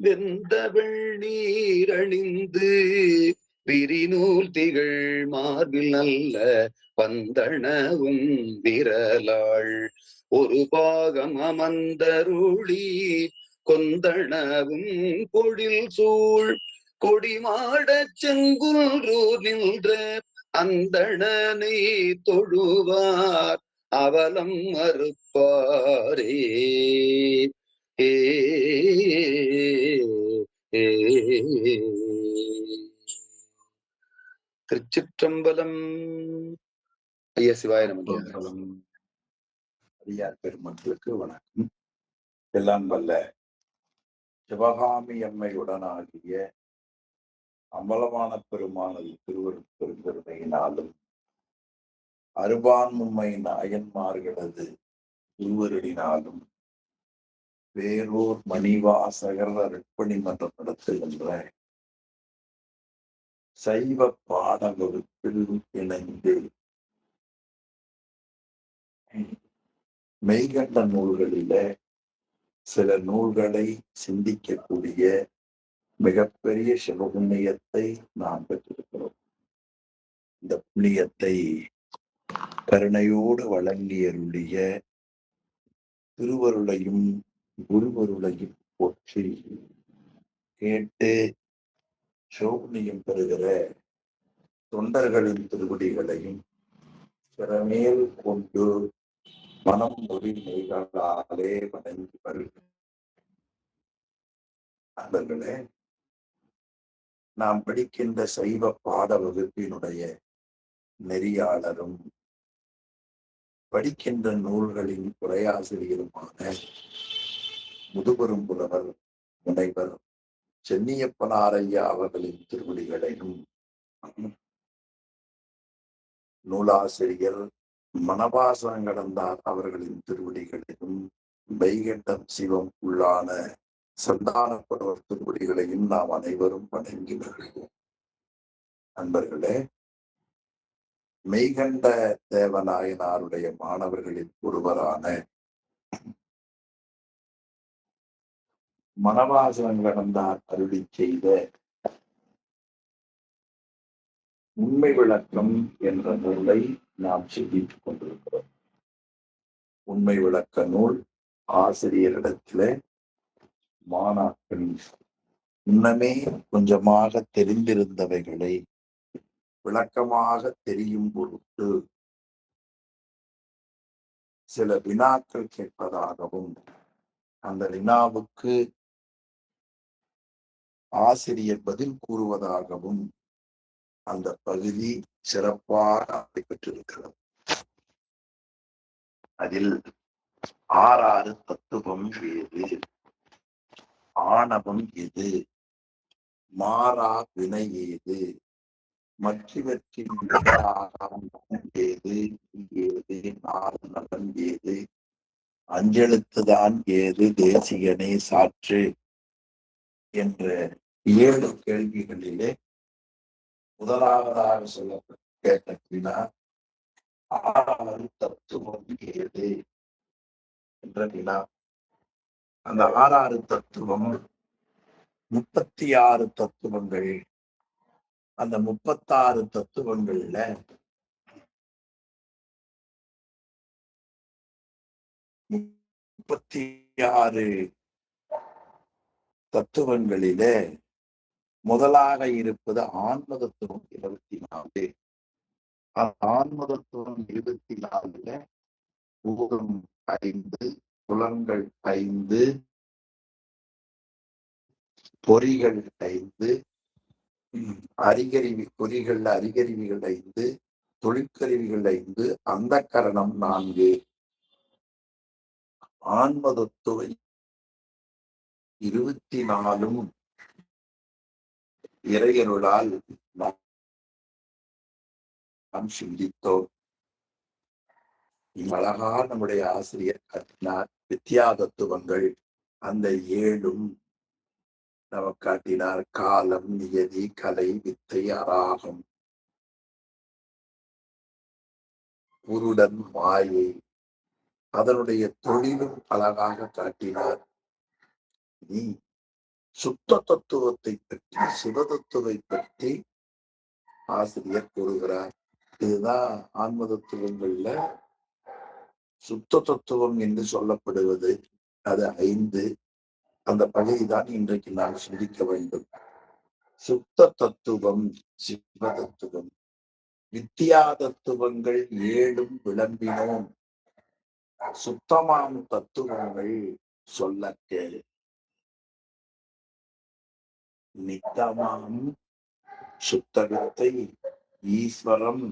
வெந்தவள் நீரணிந்து விரிநூல் திகழ் மார்பில் நல்ல பந்தனவும் விரலாள் ஒரு பாகம் அமர்ந்தருளி கொந்தனவும் பொழில் சூழ் கொடிமாடச் செங்குன்று நின்ற அந்தணனை தொழுவார் அவலம் மறுப்பாரே. திருச்சிற்றம்பலம். ஐயா சிவாய நமக்கு அடியார் பெருமக்களுக்கு வணக்கம். எல்லாம் வல்ல சிவகாமி அம்மையுடனாகிய அம்பலமான பெருமானது திருவருட்பெருந்தருமையினாலும் அருபான்மும்மை நாயன்மார்களது திருவருளினாலும் வேறூர் மணிவாசகர் அருட்பணி மன்றம் நடத்துகின்ற சைவ பாட வகுப்பில் இணைந்து மெய்கண்ட நூல்களில சில நூல்களை சிந்திக்கக்கூடிய மிகப்பெரிய சிவபுண்ணியத்தை நாம் பெற்றிருக்கிறோம். இந்த புண்ணியத்தை கருணையோடு வழங்கியருடைய திருவருளையும் குருவருளையும் போற்றி கேட்டு சிவபுண்ணியம் பெறுகிற தொண்டர்களின் திருவடிகளையும் திறமேல் கொண்டு மனம் மொழி மெய்களாலே வணங்கி வருகிறேன். நண்பர்களே, நாம் படிக்கின்ற சைவ பாட வகுப்பினுடைய நெறியாளரும் படிக்கின்ற நூல்களின் உரையாசிரியருமான முதுபெரும் புலவர் முனைவர் சென்னியப்பனாரையா அவர்களின் திருவடிகளையும் நூலாசிரியர் மணவாசங்கடந்தார் அவர்களின் திருவடிகளையும் மெய்கண்டம் சிவம் உள்ளான சந்தானப்படவர் திருவடிகளையும் நாம் அனைவரும் வணங்கி வருகிறோம். நண்பர்களே, மெய்கண்ட தேவநாயனாருடைய மாணவர்களில் ஒருவரான மணவாசங்கடந்தார் அருளி செய்த உண்மை விளக்கம் என்ற நூலை நாம் சிந்தித்துக் கொண்டிருக்கிறோம். உண்மை விளக்க நூல் ஆசிரியரிடத்துல மாணாக்கன் முன்னமே கொஞ்சமாக தெரிந்திருந்தவைகளை விளக்கமாக தெரியும் பொருட்டு சில வினாக்கள் கேட்பதாகவும் அந்த வினாவுக்கு ஆசிரியர் பதில் கூறுவதாகவும் அந்த பகுதி சிறப்பாக நடைபெற்றிருக்கிறது. அதில் ஆறாறு தத்துவம் ஏது, ஆணவம் எது, மாறா வினை ஏது, மற்றவற்றின் ஏது, ஏது நாறு நலன் ஏது, அஞ்செழுத்துதான் ஏது, தேசிகனே சாற்று என்ற 7 கேள்விகளிலே முதலாவதாக சொல்லப்பட்ட கேட்ட ஆறாறு தத்துவம் ஏது என்ற வினா. அந்த ஆறாறு தத்துவம் 36 தத்துவங்கள். அந்த 36 தத்துவங்கள்ல 36 தத்துவங்களிலே முதலாக இருப்பது ஆன்ம தத்துவம் 24. ஆன்ம தத்துவம் 24ல பூதம் 5, புலன்கள் 5, பொறிகள் 5, பொறிகள் அறிகருவிகள் 5, தொழிற்கருவிகள் 5, அந்த கரணம் 4. ஆன்ம தத்துவம் 24 இறையருளால் நாம் சிந்தித்தோம். அழகா நம்முடைய ஆசிரியர் காட்டினார். வித்யா தத்துவங்கள் அந்த 7ம் நமக்கு காட்டினார். காலம், நியதி, கலை, வித்தை, அராகம், புருடன், மாயை, அதனுடைய தொழிலும் அழகாக காட்டினார். நீ சுத்த தத்துவத்தை பற்றி சிவதத்துவை பற்றி ஆசிரியர் கூறுகிறார். இதுதான் ஆன்ம தத்துவங்கள்ல சுத்த தத்துவம் என்று சொல்லப்படுவது. அது 5. அந்த பகுதிதான் இன்றைக்கு நாம் சிந்திக்க வேண்டும். சுத்த தத்துவம் சிவ தத்துவம். வித்தியா தத்துவங்கள் 7 விளம்பினோம். சுத்தமாம் தத்துவங்கள் சொல்ல கேளு. நித்தமாம் சுத்தகத்தை ஈஸ்வரம்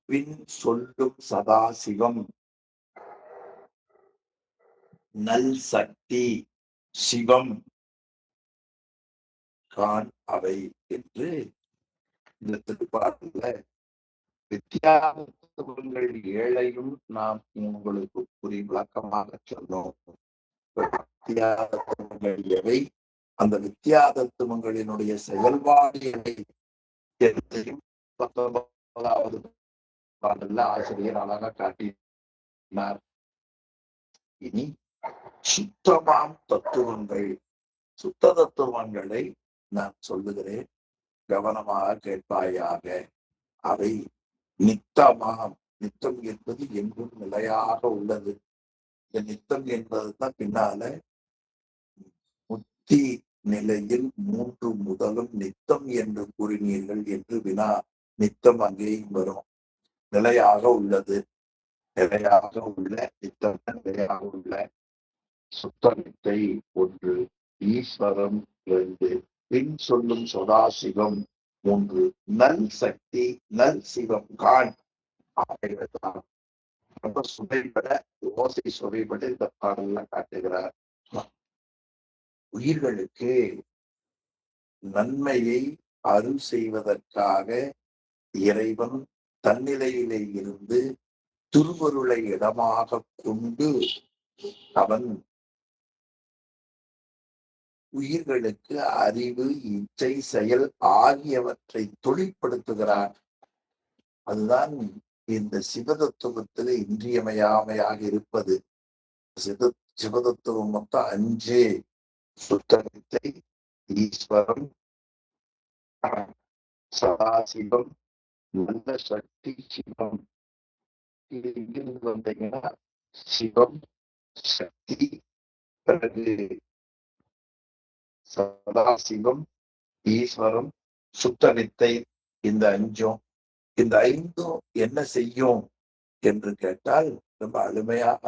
பின் சொல்லும் சதாசிவம் நல் சக்தி சிவம் கான் அவை என்று இந்த திருப்பாட்டுல வித்தியாசங்கள் 7ஐயும் நாம் உங்களுக்கு விளக்கமாக சொன்னோம். வித்தியாசங்கள் எவை, அந்த வித்தியாதத்துவங்களினுடைய செயல்பாடு எவை என்பதையும் 19வது பாடல்ல ஆசிரியர் அழகா காட்டினார். இனி சுத்தமாம் தத்துவங்கள், சுத்த தத்துவங்களை நான் சொல்லுகிறேன், கவனமாக கேட்பாயாக. அவை நித்தமாம். நித்தம் என்பது எங்கும் நிலையாக உள்ளது. இந்த நித்தம் என்பதுதான் பின்னால முத்தி நிலையில் 3 முதலும் நித்தம் என்று கூறினீர்கள் என்று வினா நித்தம் அங்கேயும் வரும். நிலையாக உள்ளது. நிலையாக உள்ள நித்தம், நிலையாக உள்ள சுத்தத்தை 1, ஈஸ்வரம் 2, பின் சொல்லும் சதாசிவம் 3, நல் சக்தி நல் சிவம் கான் ஆகியவற்றால் ரொம்ப சுவைபட, ஓசை சுவைபட இந்த பாடல்ல காட்டுகிறார். உயிர்களுக்கு நன்மையை அருள் செய்வதற்காக இறைவன் தன்னிலையிலே இருந்து திருவருளை இடமாக கொண்டு அவன் உயிர்களுக்கு அறிவு, இச்சை, செயல் ஆகியவற்றை தொழிற்படுத்துகிறான். அதுதான் இந்த சிவதத்துவத்தில் இன்றியமையாமையாக இருப்பது. சிவதத்துவம் மொத்தம் 5: சுத்தத்தை, ஈஸ்வரம், சதாசிவம், நல்ல சக்தி, சிவம். இது இங்கிருந்து வந்தீங்கன்னா சிவம், சக்தி, பிறகு சதாசிவம், ஈஸ்வரம், சுத்தநித்தை. இந்த 5 என்ன செய்யும் என்று கேட்டால் ரொம்ப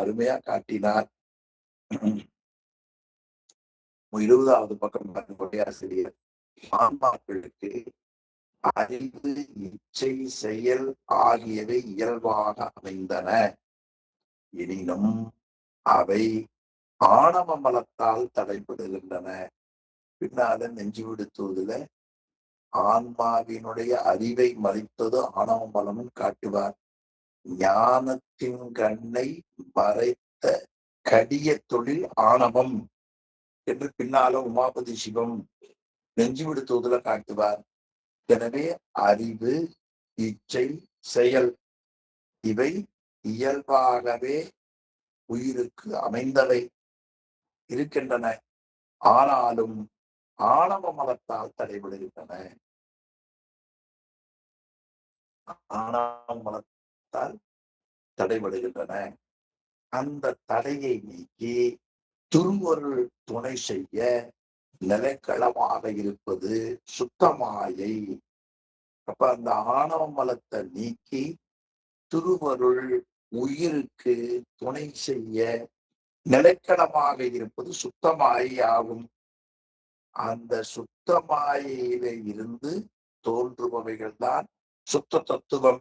அருமையா காட்டினார். 20வது பக்கம் பார்க்கக்கூடிய ஆசிரியர், ஆன்மாக்களுக்கு அறிவு, இச்சை, செயல் ஆகியவை இயல்பாக அமைந்தன. எனினும் அவை ஆணவ மலத்தால் தடைபடுகின்றன. பின்னால நெஞ்சு விடுத்துவதுல ஆன்மாவினுடைய அறிவை மறைத்தது ஆணவ மலம் காட்டுவார். ஞானத்தின் கண்ணை மறைத்த கடிய தொழில் ஆணவம் என்று பின்னால உமாபதி சிவம் நெஞ்சு விடுத்துவதுல காட்டுவார். எனவே அறிவு, இச்சை, செயல் இவை இயல்பாகவே உயிருக்கு அமைந்தவை இருக்கின்றன. ஆனாலும் ஆணவ மலத்தால் தடைபடுகின்றன. ஆணவ மலத்தால் தடைபடுகின்றன. அந்த தடையை நீக்கி திருவருள் துணை செய்ய நிலைக்களமாக இருப்பது சுத்தமாயை. அப்ப அந்த ஆணவ மலத்தை நீக்கி திருவருள் உயிருக்கு துணை செய்ய நிலைக்களமாக இருப்பது சுத்தமாயை ஆகும். அந்த சுத்தமாயில இருந்து தோன்றுபவைகள் தான் சுத்த தத்துவம்.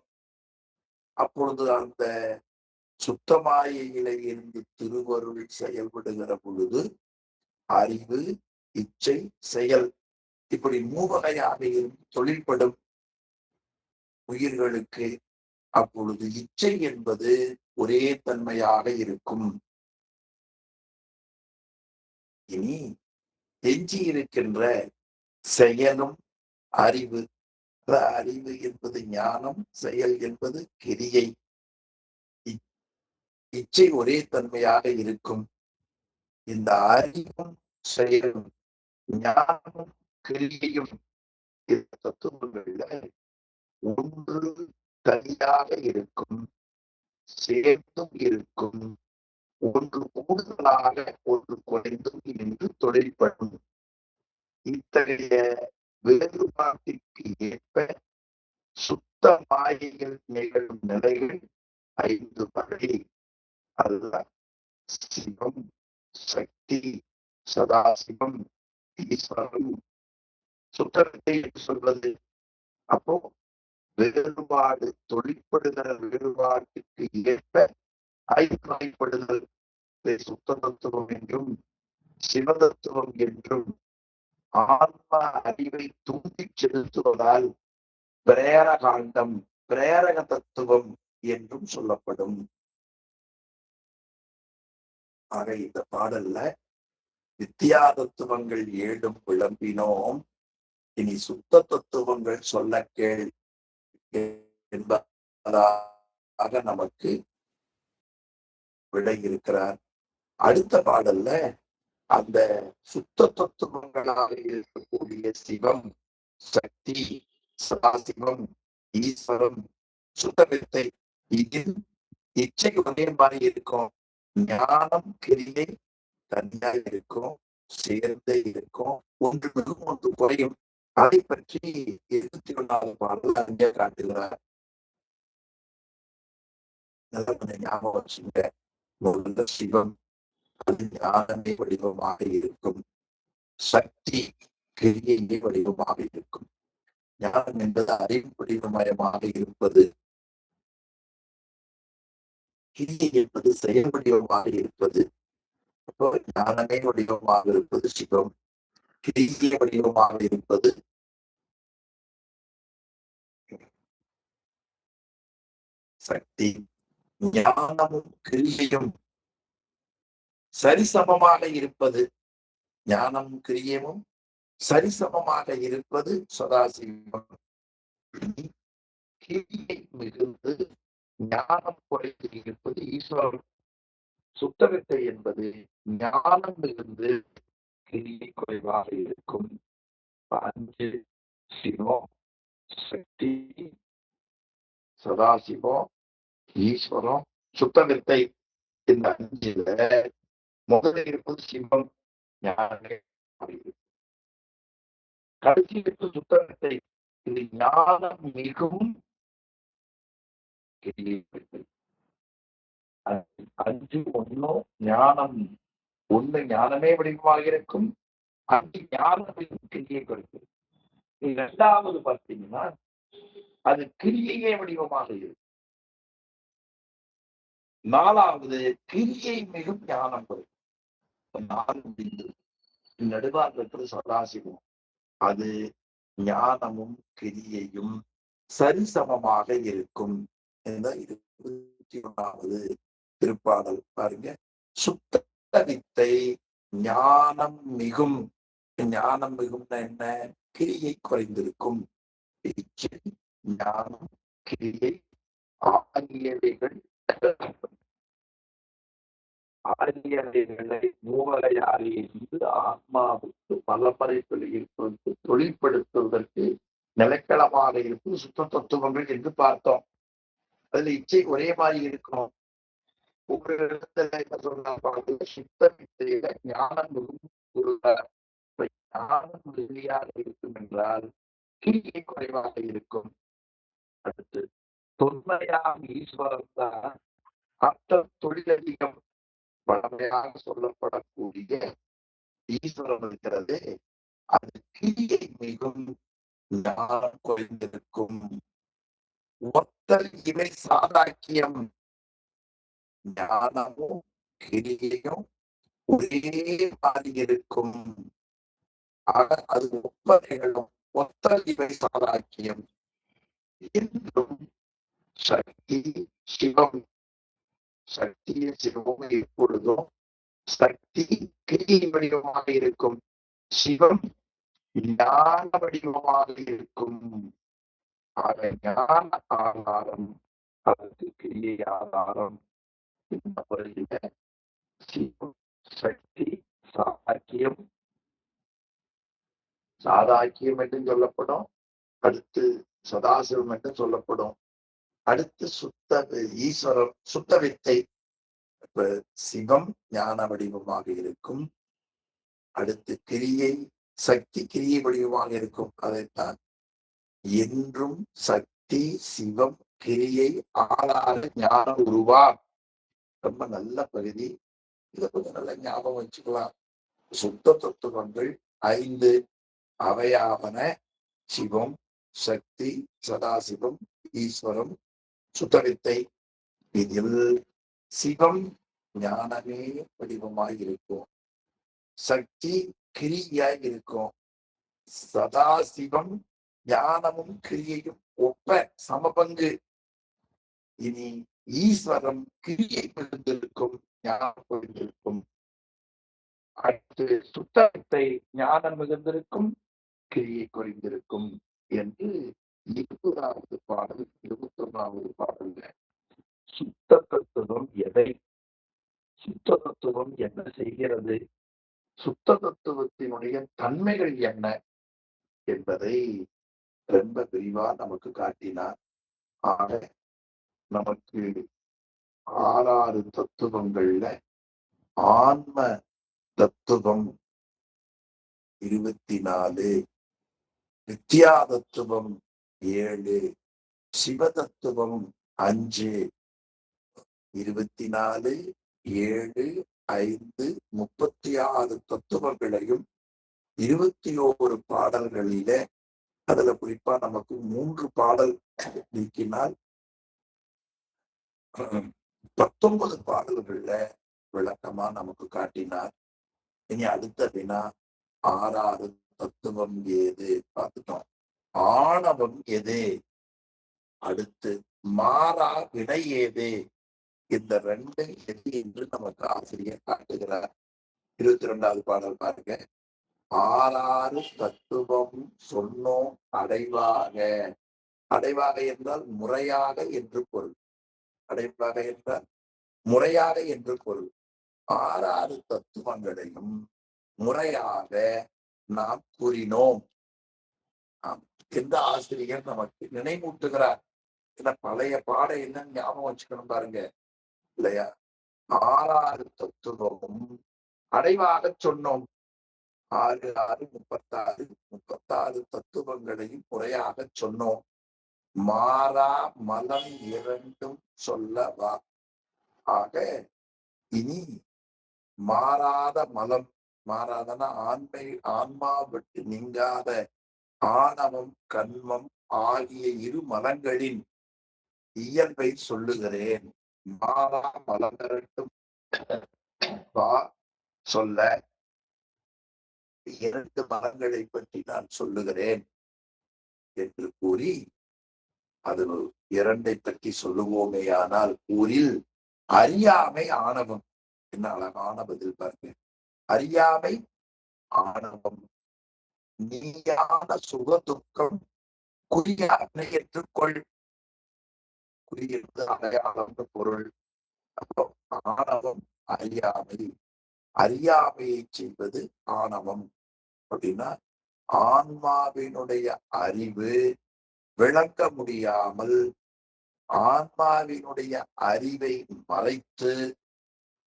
அப்பொழுது அந்த சுத்தமாயில இருந்து திருவருள் செயல்படுகிற பொழுது அறிவு, இச்சை, செயல் இப்படி 3 வகையாக இருந்து தொழில்படும் உயிர்களுக்கு. அப்பொழுது இச்சை என்பது ஒரே தன்மையாக இருக்கும். இனி எஞ்சி இருக்கின்ற செயலும் அறிவு. அறிவு என்பது ஞானம், செயல் என்பது கிரியை. இச்சை ஒரே தன்மையாக இருக்கும். இந்த அறிவும் செயலும் ஞானமும் கிரியையும் இந்த தத்துவங்கள்ல ஒன்று தனியாக இருக்கும், சேர்ந்தும் இருக்கும், ஒன்று கூடுதலாக ஒன்று குறைந்தும் என்று தொழில்படும். இத்தகைய வேறுபாட்டிற்கு ஏற்ப சுத்த மாயைகள் நிகழும் நிலைகள் 5 வகை. அதுதான் சிவம், சக்தி, சதாசிவம், ஈஸ்வரம். சுத்தத்தை சொல்வது அப்போ வேறுபாடு, தொழிற்படுகிற வேறுபாட்டுக்கு ஏற்ப 5 வகைப்படுதல். சுத்த தத்துவம் என்றும் சிவதத்துவம் என்றும் ஆன்ம அறிவை தூண்டிச் செலுத்துவதால் பிரேரகாண்டம், பிரேரக தத்துவம் என்றும் சொல்லப்படும். ஆக இந்த பாடல்ல வித்தியா தத்துவங்கள் 7 விளம்பினோம், இனி சுத்த தத்துவங்கள் சொல்ல கேள் என்பதாக நமக்கு விடை இருக்கிறார். அடுத்த பாடல்ல அந்த சுத்த தத்துவங்களாக இருக்கக்கூடிய சிவம், சக்தி, சதாசிவம், ஈஸ்வரம், சுத்தவித்தை, இதில் இச்சை ஒரே மாதிரி இருக்கும், ஞானம் கிரியை தனியா இருக்கும், சேர்ந்தே இருக்கும், ஒன்று மிகும் ஒன்று குறையும். அதை பற்றி 21வது பாடல் அங்கே காட்டுகிறார். நல்லா கொஞ்சம் ஞாபகம் வச்சுங்க. முதல்ல சிவம், அது ஞானமே வடிவமாக இருக்கும். சக்தி கிரியையே வடிவமாக இருக்கும். ஞானம் என்பது அறிவு வடிவமயமாக இருப்பது, கிரியை என்பது செயல் வடிவமாக இருப்பது. அப்போ ஞானமே வடிவமாக இருப்பது சிவம், கிரியை வடிவமாக இருப்பது சக்தி. ஞானமும் கிரியையும் சரிசமமாக இருப்பது, ஞானமும் கிரியமும் சரிசமமாக இருப்பது சதாசிவம். கிரியை மிகுந்து ஞானம் குறைந்து இருப்பது ஈஸ்வரம். சுத்தவித்தை என்பது ஞானம் மிகுந்து கிரியை குறைவாக இருக்கும். 5 சிவம், சக்தி, சதாசிவம், ஈஸ்வரம், சுத்தவித்தை. இந்த 5ல முதலில் இருப்பது சிவம், ஞானமே. கடைசி இருப்பது சுத்தவித்தை. இது ஞானம் மிகவும் கிரியை குறைவு. 5 ஒன்னும் ஞானம், 1 ஞானமே வடிவமாக இருக்கும், 5 ஞானத்தின் கிரியை குறைவு. 2வது பார்த்தீங்கன்னா அது கிரியையே வடிவமாக இருக்கும். 4வது கிரியை மிகும் ஞானம் குறைவு. 4 நடுவாக இருக்கிறது சதாசிவம். அது ஞானமும் கிரியையும் சரிசமமாக இருக்கும். 21வது திருப்பாடல் பாருங்க. சுத்த வித்தை ஞானம் மிகும். ஞானம் மிகும்னா என்ன? கிரியை குறைந்திருக்கும். ஞானம் கிரியை ஆகியவைகள் ஆகியவைகளை மூவரையாரிலிருந்து ஆத்மாவுக்கு பல படைப்பில் இருப்பதற்கு தொழிற்படுத்துவதற்கு நிலைக்களமாக இருப்பது சுத்த தத்துவங்கள் என்று பார்த்தோம். அதுல இச்சை ஒரே மாதிரி இருக்கணும். ஒரு இடத்துல என்ன சொன்ன சுத்த வித்தையில ஞானம் ஞானம் மிகுதியாக இருக்கும் என்றால் கிரியை குறைவாக இருக்கும். அடுத்து தொன்மையாம் ஈஸ்வரன் தான் அர்த்த தொழிலதிகம் பழமையாக சொல்லப்படக்கூடிய ஈஸ்வரம் இருக்கிறது. அது கிரியை மிகும் ஞானம் குறைந்திருக்கும். ஒத்தல் இவை சாதாக்கியம். ஞானமும் கிரியையும் ஒரே மாதிரி இருக்கும். ஆக அது ஒப்பனைகளும் ஒத்தல் இவை சாதாக்கியம் என்றும் சக்தி சிவம், சக்திய சிவம் எப்பொழுதும் சக்தி கிரியை வடிவமாக இருக்கும், சிவம் ஞான வடிவமாக இருக்கும். ஆக ஞான ஆதாரம், அதற்கு கிரியை ஆதாரம். இந்த முறையில சிவம், சக்தி, சாக்கியம், சாதாக்கியம் என்றும் சொல்லப்படும், அடுத்து சதாசிவம் என்றும் சொல்லப்படும், அடுத்து ஈஸ்வரம் சுத்த வித்தை. இப்ப சிவம் ஞான வடிவமாக இருக்கும், அடுத்து கிரியை சக்தி கிரியை வடிவமாக இருக்கும். அதைத்தான் என்றும் சக்தி சிவம் கிரியை ஆளாத ஞான உருவா. ரொம்ப நல்ல பகுதி, இதை கொஞ்சம் நல்ல ஞாபகம் வச்சுக்கலாம். சுத்த தத்துவங்கள் 5 அவையாவன சிவம், சக்தி, சதாசிவம், ஈஸ்வரம், சுத்தவித்தை. இதில் சிவம் ஞானமே வடிவமாய் இருக்கும், சக்தி கிரியாய் இருக்கும், சதாசிவம் ஞானமும் கிரியையும் ஒப்ப சமபங்கு. இனி ஈஸ்வரம் கிரியை மிகுந்திருக்கும், ஞானம் புரிந்திருக்கும். அடுத்து சுத்தத்தை ஞானம் மிகுந்திருக்கும், கிரியை குறைந்திருக்கும் என்று 20வது பாடல் 21வது பாடல்ல சுத்த தத்துவம் எதை, சுத்த தத்துவம் என்ன செய்கிறது, சுத்த தத்துவத்தினுடைய தன்மைகள் என்ன என்பதை ரொம்ப விரிவா நமக்கு காட்டினார். ஆக நமக்கு 6 தத்துவங்கள்ல ஆன்ம தத்துவம் 24, வித்யா தத்துவம் 7, சிவ தத்துவம் 5, 24, 7, 5, 36 தத்துவங்களையும் 21 பாடல்களில, அதுல குறிப்பா நமக்கு 3 பாடல் நீக்கினால் 19 பாடல்கள்ல விளக்கமா நமக்கு காட்டினார். இனி அடுத்த வினா, 6 தத்துவம் ஏது பார்த்துட்டோம். ஆணவம் எது, அடுத்து மாறா வினை ஏது, இந்த 2 எது என்று நமக்கு ஆசிரியர் காட்டுகிறார். 22வது பாடல் பாருங்க. 6 தத்துவம் சொன்னோம் அடைவாக. அடைவாக என்றால் முறையாக என்று பொருள். அடைவாக என்றால் முறையாக என்று பொருள். 6 தத்துவங்களையும் முறையாக நாம் கூறினோம் என்ற ஆசிரியர் நமக்கு நினைவூட்டுகிறார். இந்த பழைய பாடம் என்னன்னு ஞாபகம் வச்சுக்கணும் பாருங்க இல்லையா. 6 தத்துவமும் அடைவாக சொன்னோம். 6, 6, 36 தத்துவங்களையும் முறையாக சொன்னோம். மாறா மலம் 2 சொல்லவா. ஆக இனி மாறாத மலம், மாறாதன ஆன்மா விட்டு நீங்காத ஆணவம் கண்மம் ஆகிய 2 மலங்களின் இயல்பை சொல்லுகிறேன். மாறா மலம் 2 சொல்ல 2 மலங்களை பற்றி நான் சொல்லுகிறேன் என்று கூறி, அது 2 பற்றி சொல்லுவோமே ஆனால் ஊரில் அறியாமை ஆணவம். என்ன அழகான பதில் பாருங்க. அறியாமை ஆணவம் நீயான சுக துக்கம் குறியான ஏற்றுக்கொள். குறியிருந்து அடையாளம் பொருள். அப்போ ஆணவம் அறியாமை, அறியாமையை செய்வது ஆணவம். அப்படின்னா ஆன்மாவினுடைய அறிவு விளக்க முடியாமல் ஆன்மாவினுடைய அறிவை மறைத்து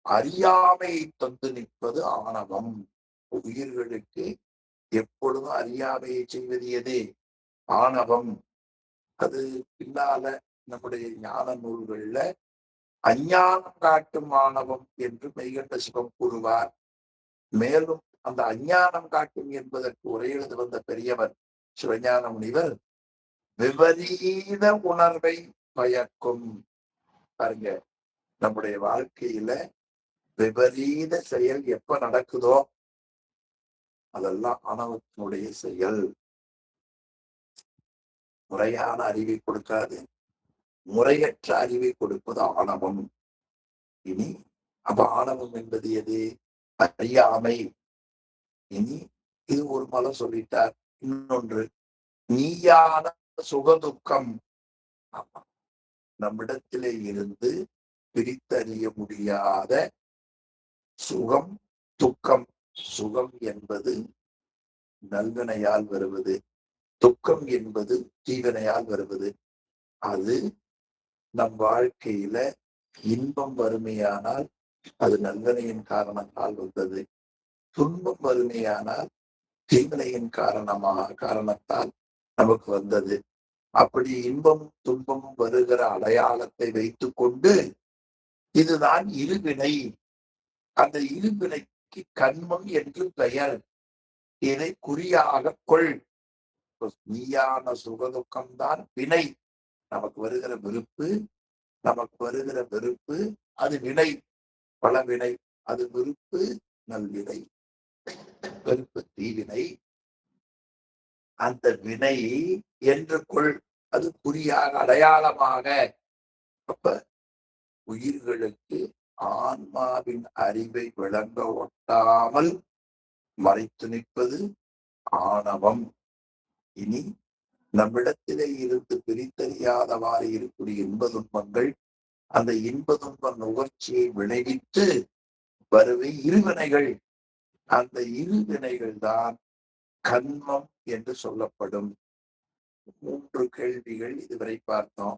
அறியாமையை தந்து நிற்பது ஆணவம். உயிர்களுக்கு எப்பொழுதும் அறியாமையை செய்வது எது? ஆணவம். அது பின்னால நம்முடைய ஞான நூல்கள்ல அஞ்ஞானம் காட்டும் ஆணவம் என்று மெய்கண்ட சிவம் கூறுவார். மேலும் அந்த அஞ்ஞானம் காட்டும் என்பதற்கு உரை எழுத வந்த பெரியவர் சிவஞான முனிவர் விபரீத உணர்வை பயக்கும். பாருங்க, நம்முடைய வாழ்க்கையில விபரீத செயல் எப்ப நடக்குதோ அதெல்லாம் ஆணவத்தினுடைய செயல். முறையான அறிவை கொடுக்காது, முறையற்ற அறிவை கொடுப்பது ஆணவம். இனி அப்ப ஆணவம் என்பது எது? அறியாமை. இனி இது ஒரு மலம் சொல்லிட்டார். இன்னொன்று நீயான சுகதுக்கம். நம்மிடத்திலே இருந்து பிரித்தறிய முடியாத சுகம் துக்கம். சுகம் என்பது நல்வினையால் வருவது, துக்கம் என்பது தீவினையால் வருவது. அது நம் வாழ்க்கையில இன்பம் வறுமையானால் அது நல்வினையின் காரணத்தால் வந்தது, துன்பம் வறுமையானால் தீவினையின் காரணத்தால் நமக்கு வந்தது. அப்படி இன்பம் துன்பம் வருகிற அடையாளத்தை வைத்துக் கொண்டு இதுதான் இருவினை, அந்த இருவினைக்கு கண்மம் என்று பெயர், இதை குறியாக கொள். நீயான சுகதுக்கம்தான் வினை. நமக்கு வருகிற வெறுப்பு அது வினை, பல வினை. அது வெறுப்பு நல்வினை, வெறுப்பு தீவினை. அந்த வினை என்று கொள், அது குறியாக அடையாளமாக. அப்ப உயிர்களுக்கு ஆன்மாவின் அறிவை விளங்க ஒட்டாமல் மறைத்து நிற்பது ஆணவம். இனி நம்மிடத்திலே இருந்து பிரித்தறியாதவாறு இருக்கக்கூடிய இன்ப துன்பங்கள், அந்த இன்ப துன்ப நுகர்ச்சியை விளைவித்து வருவை இருவினைகள். அந்த இருவினைகள் தான் கண்மம் என்று சொல்லப்படும். 3 கேள்விகள் இதுவரை பார்த்தோம்.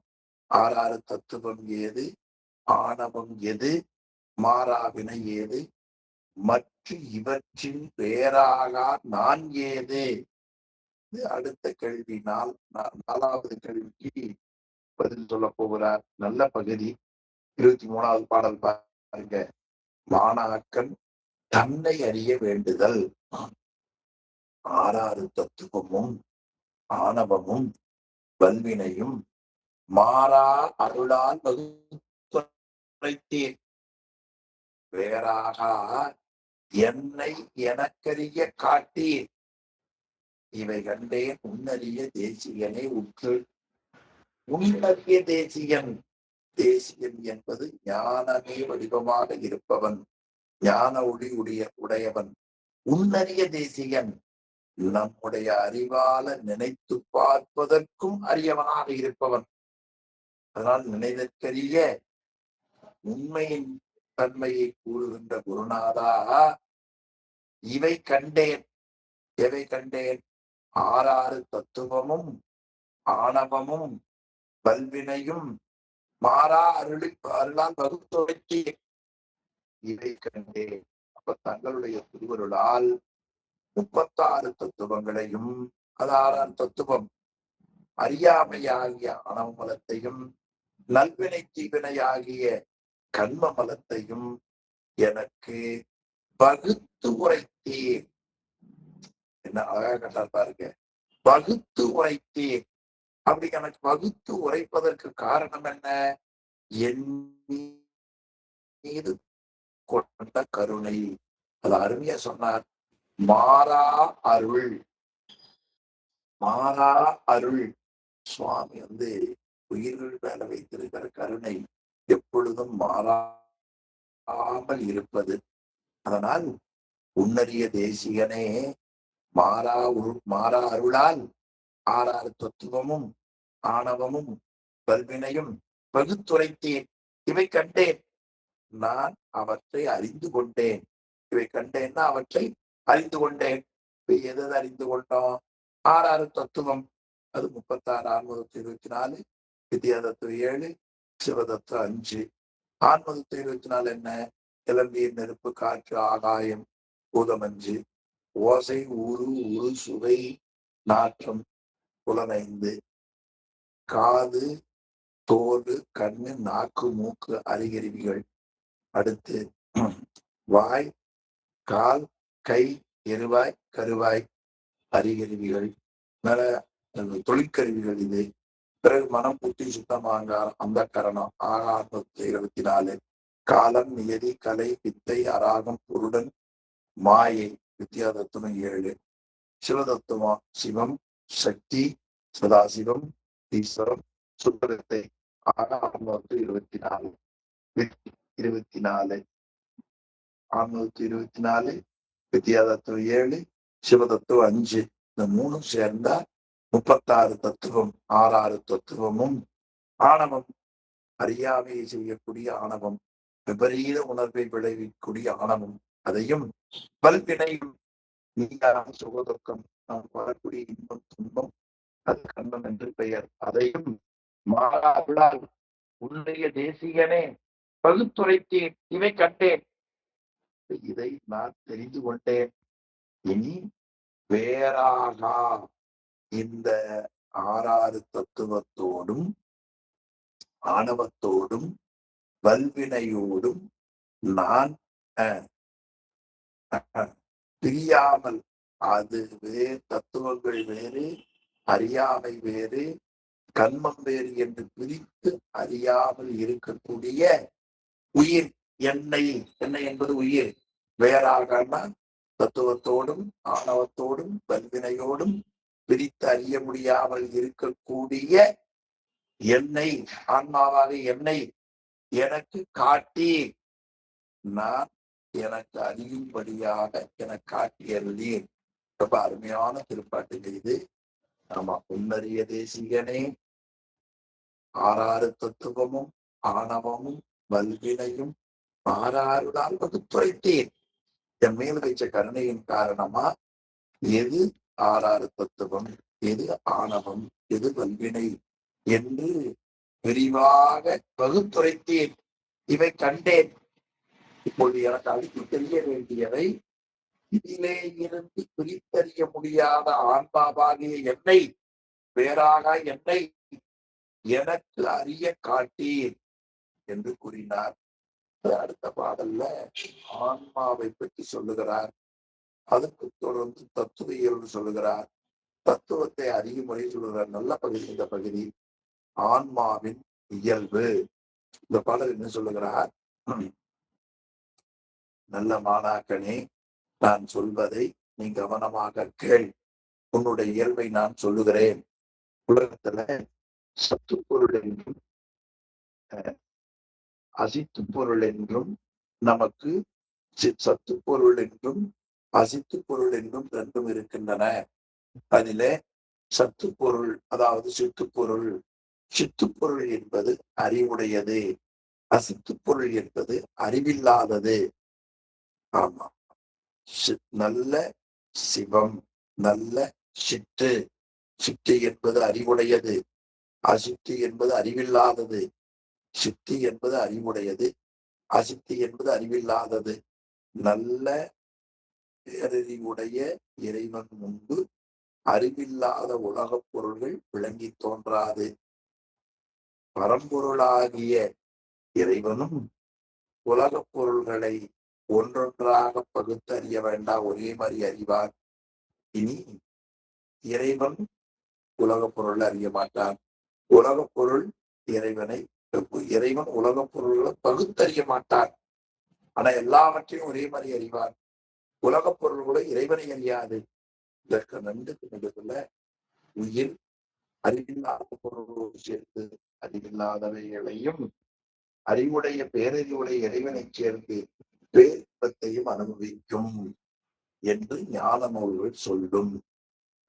ஆறாறு தத்துவம் ஏது, ஆணவம் எது, மாறாவினை ஏது, மற்ற இவற்றின் பேராக நான் ஏது. அடுத்த கேள்வி 4வது கேள்விக்கு பதில் சொல்ல போகிறார். நல்ல பகுதி 23வது பாடல் பாருங்க. மாணாக்கன் தன்னை அறிய வேண்டுதல். ஆறாறு தத்துவமும் ஆணவமும் வல்வினையும் மாறா அருளால் வகுத்தீர், வேறாக என்னை எனக்கறிய காட்டீர். இவை கண்டேன் உன்னறிய தேசியனை உற்று. உன்னறிய தேசியன், தேசியன் என்பது ஞானமே வடிவமாக இருப்பவன், ஞான ஒளி உடையவன். உன்னறிய தேசியன் நம்முடைய அறிவால நினைத்து பார்ப்பதற்கும் அறியவனாக இருப்பவன். அதனால் நினைதற்கரிய உண்மையின் தன்மையை கூறுகின்ற குருநாதா, இவை கண்டேன். எவை கண்டேன்? ஆறாறு தத்துவமும் ஆணவமும் வல்வினையும் மாறா அருளால் வகுத்துரைச்சி இவை கண்டேன். அப்ப தங்களுடைய திருவருளால் 36 தத்துவங்களையும், அது 6ஆம் தத்துவம், அறியாமையாகிய ஆணவ மலத்தையும் நல்வினை தீவினையாகிய கண்ம மலத்தையும் எனக்கு வகுத்து உரைத்தீர். என்ன அழகா கண்டார் பாருங்க, வகுத்து உரைத்தீர். அப்படி எனக்கு வகுத்து உரைப்பதற்கு காரணம் என்ன? என் மீது கொண்ட கருணை. அது அருமையா சொன்னார். மாறா அருள், மாறா அருள். சுவாமி உயிர்கள் மேல வைத்திருக்கிற கருணை எப்பொழுதும் மாறாமல் இருப்பது. அதனால் உன்னறிய தேசிகனே மாறா அருளால் ஆறாறு தத்துவமும் ஆணவமும் வல்வினையும் வகுத்துரைத்தேன். இவை கண்டேன், நான் அவற்றை அறிந்து கொண்டேன். இவை கண்டேன்னா அவற்றை அறிந்து கொண்டேன். இவை எதை அறிந்து கொண்டோம்? 6 தத்துவம். அது 36, 624, வித்யா தத்துவம் 7, சிவதத்துவம் 5. 624 என்ன? இளம்பீர், நெருப்பு, காற்று, ஆகாயம், பூதம் 5, ஓசை, ஊறு, சுவை, நாற்றம், புலன் 5, காது, தோல், கண்ணு, நாக்கு, மூக்கு, அறிகருவிகள். அடுத்து வாய், கால், கை, எருவாய், கருவாய், அறிகருவிகள், தொழிற்கருவிகள். இது பிறகு மனம், புத்தி, சுத்தமாங்காரம், அந்த கரணம், ஆகாரம் 24, காலம், நியதி, கலை, வித்தை, அராகம், பொருடன், மாயை, வித்யா தத்துவம் 7, சிவதத்துவம் சிவம், சக்தி, சதாசிவம், ஈஸ்வரம், சுத்தத்தை. ஆகாரம் 24, 24, 624, வித்யா தத்துவம் 7, சிவதத்துவம் 5. இந்த 3 சேர்ந்தா 36 தத்துவம். 6 தத்துவமும் ஆணவம், அறியாமையை செய்யக்கூடிய ஆணவம், விபரீத உணர்வை விளைவிக்கக்கூடிய ஆணவம், அதையும் வல்வினையும் நீங்காத சுகதுக்கம் நாம் வரக்கூடிய இன்பம் துன்பம் அது கண்மம் என்று பெயர். அதையும் மாறாருளால் உன்னுடைய தேசிகனே பகுத்துரைத்தேன், இவை கண்டேன். இதை நான் தெரிந்து கொண்டேன். இனி வேறாகா இந்த ஆறாறு தத்துவத்தோடும் ஆணவத்தோடும் வல்வினையோடும் நான் பிரியாமல், அது தத்துவங்கள் வேறு, அறியாமை வேறு, கண்மம் வேறு என்று பிரித்து அறியாமல் இருக்கக்கூடிய உயிர் என்னை, என்னை என்பது உயிர். வேறாகனா தத்துவத்தோடும் ஆணவத்தோடும் வல்வினையோடும் பிரித்து அறிய முடியாமல் இருக்கக்கூடிய என்னை, ஆன்மாவாக என்னை எனக்கு காட்டி, நான் எனக்கு அறியும்படியாக எனக்கு காட்டியருளீர். ரொம்ப அருமையான திருப்பாட்டு இது. ஆமா, உன்னறிய தேசிகனே ஆறாறு தத்துவமும் ஆணவமும் வல்வினையும் ஆறாறுதான் பகுத்துரைத்தேன். என் மேல் வைச்ச கருணையின் காரணமா எது ஆறாறு தத்துவம், எது ஆணவம், எது வல்வினை என்று விரிவாக பகுத்துரைத்தேன், இவை கண்டேன். இப்பொழுது எனக்கு அடுத்து தெரிய வேண்டியவை, இதிலே இருந்து பிரித்தறிய முடியாத ஆன்மாவாகிய என்னை, வேறாக என்னை எனக்கு அறிய காட்டீர் என்று கூறினார். அடுத்த பாடல்ல ஆன்மாவை பற்றி சொல்லுகிறார். அதுக்கு தொடர்ந்து தத்துவ இயல்பு சொல்லுகிறார். தத்துவத்தை அறியும் முறை சொல்லுகிறார். நல்ல பகுதி இந்த பகுதி. ஆன்மாவின் இயல்பு. இந்த பாடல் என்ன சொல்லுகிறார்? நல்ல மாணாக்கனே, நான் சொல்வதை நீ கவனமாக கேள். உன்னுடைய இயல்பை நான் சொல்லுகிறேன். உலகத்துல சத்து பொருள் என்றும் அசித்து பொருள் என்றும், நமக்கு சத்து பொருள் என்றும் அசித்து பொருள் என்றும் ரெண்டும் இருக்கின்றன. அதிலே சத்து பொருள், அதாவது சித்துப்பொருள், சித்துப்பொருள் என்பது அறிவுடையது, அசித்து பொருள் என்பது அறிவில்லாதது. ஆமா, நல்ல சிவம், நல்ல சித்து. சித்து என்பது அறிவுடையது, அசித்து என்பது அறிவில்லாதது. சித்தி என்பது அறிவுடையது, அசித்தி என்பது அறிவில்லாதது. நல்ல பேரறிவுடைய இறைவன் முன்பு அறிவில்லாத உலகப் பொருள்கள் விளங்கி தோன்றாது. பரம்பொருளாகிய இறைவனும் உலகப் பொருள்களை ஒன்றொன்றாக பகுத்தறிய வேண்டாம், ஒரே மாதிரி அறிவார். இனி இறைவன் உலகப் பொருள் அறிய மாட்டான். உலகப் பொருள் இறைவனை, இறைவன் உலகப் பொருள்களை பகுத்தறிய மாட்டார். ஆனா எல்லாவற்றையும் ஒரே மாதிரி அறிவார். உலகப் பொருள்களை இறைவனை அறியாது. இதற்கு ரெண்டுக்கு நடுவுல உயிர் அறிவில்லாத பொருளோடு சேர்த்து அறிவில்லாதவைகளையும் அறிவுடைய பேரறிவுடைய இறைவனை சேர்த்து பேரின்பத்தையும் அனுபவிக்கும் என்று ஞான நூல்கள் சொல்லும்.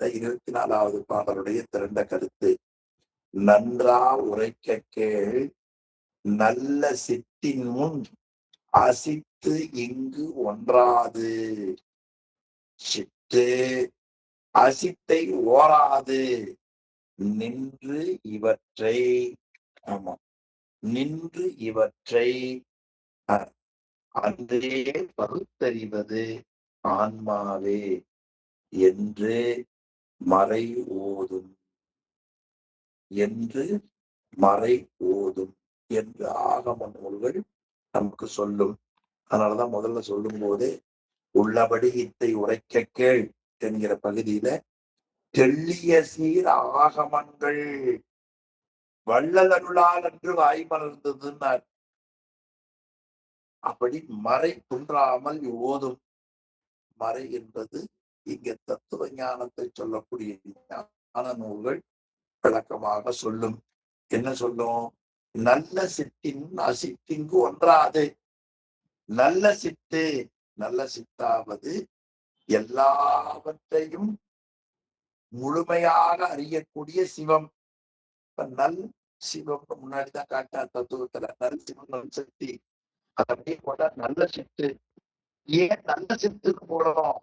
24வது பாடலுடைய திரண்ட கருத்து. நன்றா உரைக்க கேள், நல்ல சித்தின் முன் அசித்து இங்கு ஒன்றாது. சித்து அசித்தை ஓராது நின்று இவற்றை, ஆமா, நின்று இவற்றை அன்றே பகுத்தறிவது ஆன்மாவே என்று மறை ஓதும், என்று மறை ஓதும் என்று ஆகம நூல்கள் நமக்கு சொல்லும். அதனாலதான் முதல்ல சொல்லும் போதே உள்ளபடி இத்தை உரைக்க கேள் என்கிற பகுதியில தெள்ளிய சீர் ஆகமங்கள் வள்ளலருளால் என்று வாய் மலர்ந்ததுன்னார். அப்படி மறை குன்றாமல் ஓதும். மறை என்பது இங்க தத்துவ ஞானத்தை சொல்லக்கூடிய ஞான நூல்கள் விளக்கமாக சொல்லும். என்ன சொல்லும்? நல்ல சித்தின் அசித்திங்கு ஒன்றாது. நல்ல சித்து, நல்ல சித்தாவது எல்லாவற்றையும் முழுமையாக அறியக்கூடிய சிவம். நல் சிவம் முன்னாடிதான் காட்டா தத்துவத்துல. நல் சிவம், நல் சக்தி. அப்படியே போட்டா நல்ல சித்து. ஏன் நல்ல சித்துக்கு போடணும்?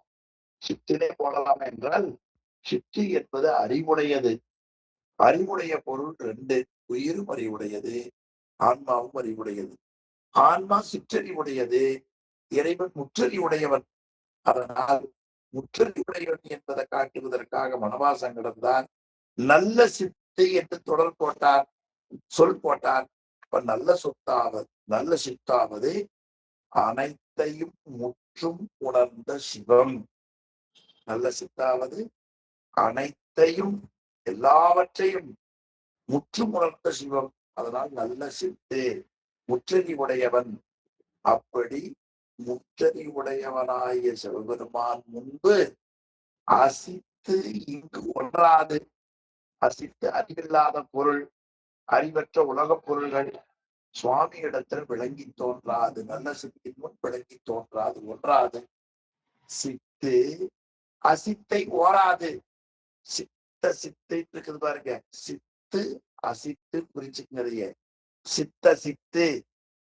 சித்திலே போடலாம் என்றால் சித்து என்பது அறிவுடையது. அறிவுடைய பொருள் ரெண்டு. உயிரும் அறிவுடையது, ஆன்மாவும் அறிவுடையது. ஆன்மா சிற்றறிவுடையது, இறைவன் முற்றறிவுடையவன். அதனால் முற்றறிவுடையவன் என்பதை காட்டுவதற்காக மனவாசங்களிடம் தான் நல்ல சித்தை என்று தொடர் போட்டார், சொல் போட்டார். இப்ப நல்ல சித்தாவது அனைத்தையும் முற்றும் உணர்ந்த சிவம். நல்ல சித்தாவது அனைத்தையும், எல்லாவற்றையும் முற்றும் உணர்ந்த சிவம். அதனால் நல்ல சித்து, முற்றறிவுடையவன். அப்படி முற்றறிவுடையவனாகிய சிவபெருமான் முன்பு அசித்து இங்கு ஒன்றாது. அசித்து அறிவில்லாத பொருள், அறிவற்ற உலகப் பொருள்கள் சுவாமி இடத்தில் விளங்கி தோன்றாது. நல்ல சித்தின் முன் விளங்கி தோன்றாது, ஒன்றாது. சித்து அசித்தை ஓராது. சித்தை இருக்குது பாருங்க. சித்து அசித்து குறிச்சுக்கிறதையே சித்து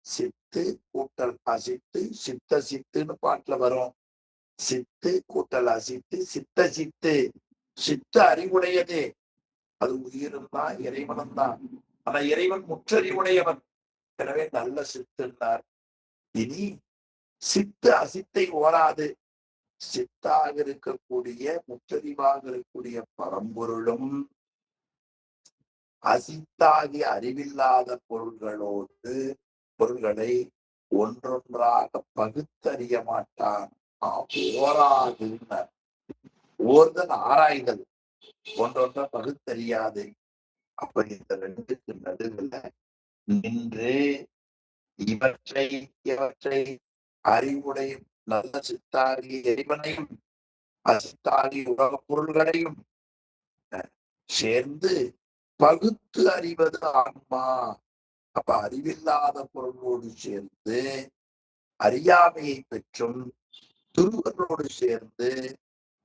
சித்து கூட்டல் அசித்து சித்த சித்துன்னு பாட்டுல வரும். சித்து கூட்டல் அசித்து சித்து சித்து அறிவுடையது. அது உயிரும் தான், இறைவனும் தான். ஆனா இறைவன் முற்றறிவுடையவன். எனவே நல்ல சித்துன்னார். இனி சித்து அசித்தை ஓராது. சித்தாக இருக்கக்கூடிய, முற்றறிவாக இருக்கக்கூடிய பரம்பொருளும் அசித்தாகி அறிவில்லாத பொருள்களை ஒன்றொன்றாக பகுத்தறிய மாட்டான். ஓராது. ஓர்தல் ஆராய்தல், ஒன்றொன்ற பகுத்தறியாது. அப்ப இந்த ரெண்டுக்கு நடுவில் நின்று இவற்றை அறிவுடைய நல்ல சித்தாகிய இறைவனையும் அசித்தாகிய உலகப் பொருள்களையும் சேர்ந்து பகுத்து அறிவது ஆன்மா. அப்ப அறிவில்லாத பொருளோடு சேர்ந்து அறியாமையை பெற்றும், துருவர்களோடு சேர்ந்து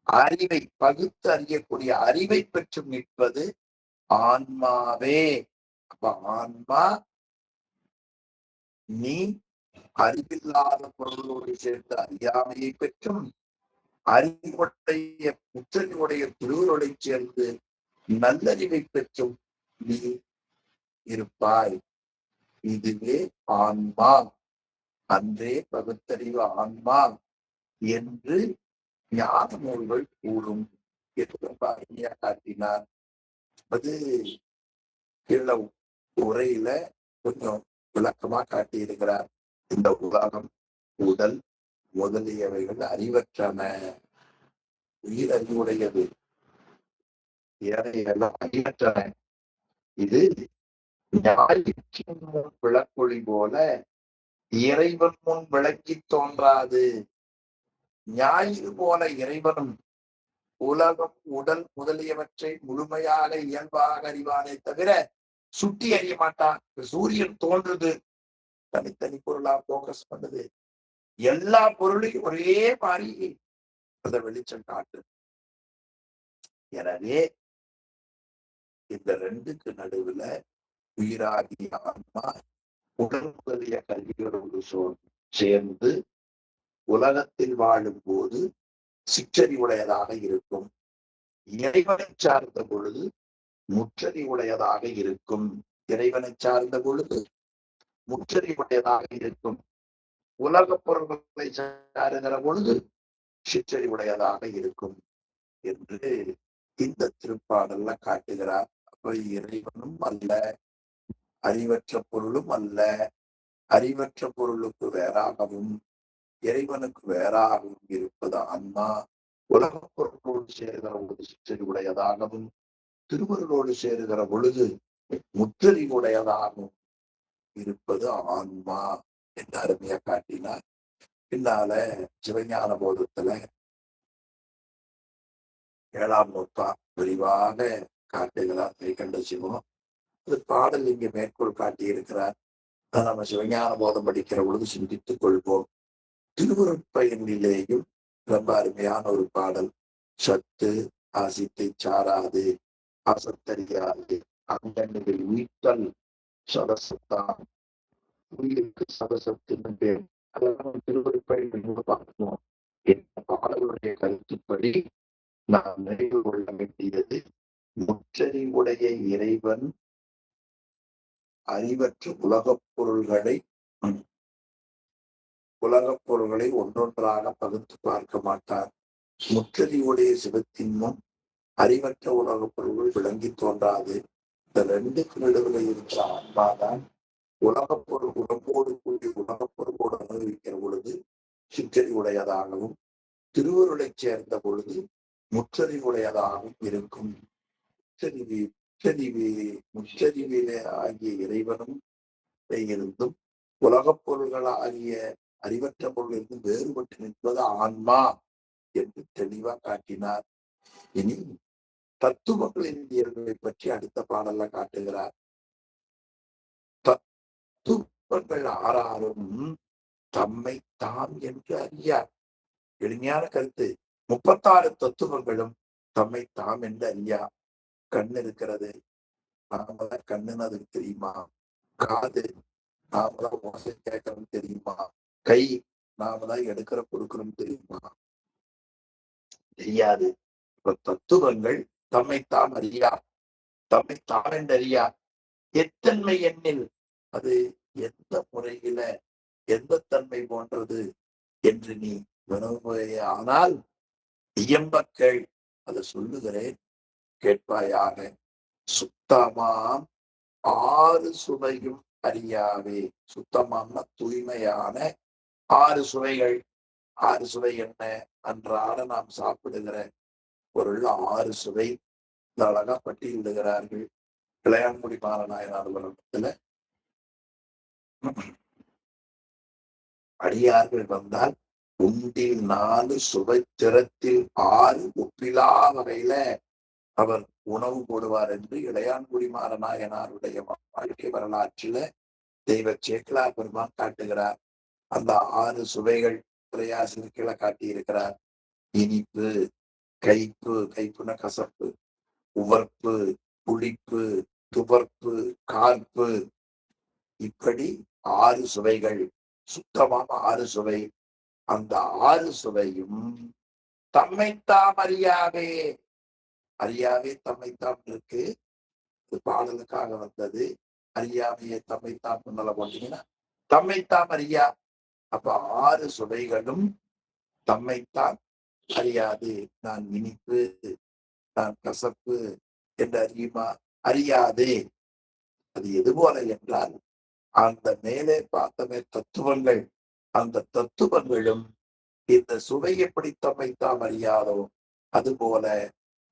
அறிவை பகுத்து அறியக்கூடிய அறிவை பெற்றும் நிற்பது ஆன்மாவே. அப்ப ஆன்மா நீ அறிவில்லாத பொருளோடு சேர்ந்து அறியாமையை பெற்றும், அறிவுடைய முற்றறிவுடைய திருவருளை சேர்ந்து நல்லறிவை பெற்றும் நீ இருப்பாய். இதுவே ஆன்மா. அன்றே பகுத்தறிவு ஆன்மா என்று ஞான நூல்கள் கூறும் என்று அருமையா காட்டினார். அது கீழ உரையில கொஞ்சம் விளக்கமா காட்டியிருக்கிறார். இந்த உலகம், உடல் முதலியவைகள் அறிவற்றன, உயிர் அறிவுடையது, ஏனையெல்லாம் அறிவற்றன. இது ஞாயிற்றின் முன் விளக்கொளி போல இறைவன் முன் விளக்கி தோன்றாது. ஞாயிறு போல இறைவனும் உலகம், உடல் முதலியவற்றை முழுமையாக இயல்பாக அறிவானே தவிர சுட்டி அறிய மாட்டான். சூரியன் தோன்றுது, தனித்தனி பொருளா போக்கஸ் பண்ணுது. எல்லா பொருளையும் ஒரே மாதிரி அதை வெளிச்சம் காட்டு. எனவே இந்த ரெண்டுக்கு நடுவுல உயிராகிய ஆன்மா உடல் முதலிய கல்விகளோடு சேர்ந்து உலகத்தில் வாழும் போது சிற்றறிவுடையதாக இருக்கும். இறைவனை சார்ந்த பொழுது முற்றறிவுடையதாக இருக்கும். இறைவனை சார்ந்த பொழுது முற்றறிவுடையதாக இருக்கும். உலக பொருள்களை சாருகிற பொழுது சிற்றறிவுடையதாக இருக்கும் என்று இந்த திருப்பாடல்ல காட்டுகிறார். அப்ப இறைவனும் அல்ல, அறிவற்ற பொருளும் அல்ல. அறிவற்ற பொருளுக்கு வேறாகவும் இறைவனுக்கு வேறாகவும் இருப்பது ஆன்மா. உலக பொருளோடு சேருகிற பொழுது சிற்றறிவுடையதாகவும், திருவருளோடு சேருகிற பொழுது முற்றறிவுடையதாகவும் இருப்பது ஆன்மா என்று அருமையா காட்டினார். பின்னால சிவஞான போதத்துல 7ஆம் நூற்றா விரிவாக காட்டுகிறார் மெய்கண்ட சிவம். அது பாடல் இங்கே மேற்கோள் காட்டியிருக்கிறார். நம்ம சிவஞான போதம் படிக்கிற பொழுது சிந்தித்துக் கொள்வோம். திருவருட்பயனிலேயும் ரொம்ப அருமையான ஒரு பாடல். சத்து அசித்தை சாராது, அசத்தறியாது, அங்கனில் உயிர்த்தல் சதசத்தான், உயிருக்கு சதசத்தின் பேர். அதெல்லாம் திருவருட்பயனில் பார்க்கணும். பாடலுடைய கருத்துப்படி நாம் நினைவு கொள்ள வேண்டியது, முற்றறிவுடைய இறைவன் அறிவற்ற உலகப் பொருள்களை ஒன்றொன்றாக பகுத்து பார்க்க மாட்டார். முற்றறிவுடைய சிவத்தின் முன் அறிவற்ற உலகப் பொருள்கள் விளங்கி தோன்றாது. இந்த ரெண்டுக்கு நடுவில் இருக்கிற ஆன்மாதான் உலகப் பொருள், உடம்போடு கூடிய உலகப் பொருளோடு அனுபவிக்கிற பொழுது சிற்றறிவுடையதாகவும், திருவருளை சேர்ந்த பொழுது முற்றறிவுடையதாகவும் இருக்கும். முற்றறிவிலே ஆகிய இறைவனும் இருந்தும் உலகப் பொருள்கள் ஆகிய அறிவற்ற பொருளிலிருந்து வேறுபட்டு நிற்பது ஆன்மா என்று தெளிவா காட்டினார். இனி தத்துவங்களின் இயல்பை பற்றி அடுத்த பாடல்ல காட்டுகிறார். தத்துவங்கள் ஆறாரும் தம்மை தாம் என்று அறியார். எளிமையான கருத்து. 36 தத்துவங்களும் தம்மை தாம் என்று அறியா. கண் இருக்கிறது, நாம தான் கண்ணுன்னு அதுக்கு தெரியுமா? காது, நாம தான் ஓசை கேட்கறோம்னு தெரியுமா? கை, நாம தான் எடுக்கிற கொடுக்கறோம்னு தெரியுமா? தெரியாது. இப்ப தத்துவங்கள் தம்மை தாம் அறியா, தம்மை தாம் என்று அறியா. எத்தன்மை எண்ணில் அது எந்த முறையில எந்த தன்மை போன்றது என்று நீ வினவுமையே ஆனால் இயம்பக்கள் அதை சொல்லுகிறேன் கேட்பாயாக. சுத்தமாம் 6 சுவையும் அறியாவே. சுத்தமான தூய்மையான 6 சுவைகள். 6 சுவை என்ன? அன்றாட நாம் சாப்பிடுகிற பொருள் 6 சுவை. இந்த அழகா பட்டியலிடுகிறார்கள் இளையான்குடி மாறநாயனார் வருடத்துல. அடியார்கள் வந்தால் உண்டில் 4 சுவை திறத்தில் 6 ஒப்பிலா வகையில அவர் உணவு போடுவார் என்று இளையான்குடி மாறநாயனாருடைய வாழ்க்கை வரலாற்றில தெய்வ சேக்கிழார் பெருமான் காட்டுகிறார். அந்த 6 சுவைகள் பிரயாசிகளை காட்டி இருக்கிறார். இனிப்பு, கைப்பு, கைப்புன கசப்பு, உவர்ப்பு, புளிப்பு, துவர்ப்பு, கார்ப்பு, இப்படி 6 சுவைகள். சுத்தமான 6 சுவை. அந்த 6 சுவையும் தம்மைத்தாம் அறியாவே. அறியாவே தம்மைத்தாம் இருக்கு, பாடலுக்காக வந்தது. அறியாமையை தம்மைத்தாம் முன்னால போட்டீங்கன்னா தம்மைத்தாம் அறியா. அப்ப 6 சுவைகளும் தம்மைத்தான் அறியாது. நான் இனிப்பு, நான் கசப்பு என்று அறியுமா? அறியாதே. அது எது போல என்றால், அந்த மேலே பார்த்தமே தத்துவங்கள், அந்த தத்துவங்களும் இந்த சுவை எப்படி தம்மை தாம் அறியாதோ அதுபோல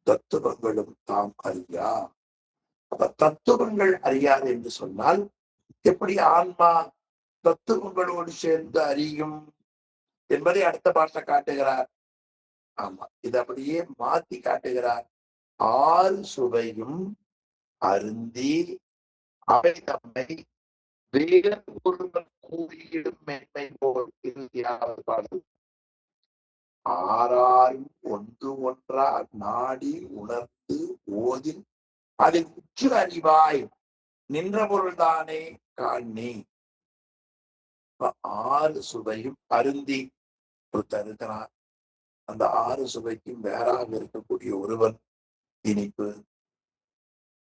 தத்துவங்களும் தாம் அறியா. அப்ப தத்துவங்கள் அறியாது என்று சொன்னால் எப்படி ஆன்மா தத்துவங்களோடு சேர்ந்து அறியும் என்பதை அடுத்த பாட்டை காட்டுகிறார். ஆமா, இது அப்படியே மாத்தி காட்டுகிறார். 6 சுவையும் அருந்தி அவை தம்மை வேறு ஒருவர் கூறியிடும் மென்மை போல். இறுதியாக பாடல். ஆறாரும் ஒன்று ஒன்றா நாடி உணர்ந்து ஓதில் அதில் உற்று அறிவாய் நின்ற பொருள்தானே காணி. 6 சுவையும் அருந்தி இருக்கிறார். அந்த 6 சுவைக்கும் வேறாக இருக்கக்கூடிய ஒருவன் இனிப்பு,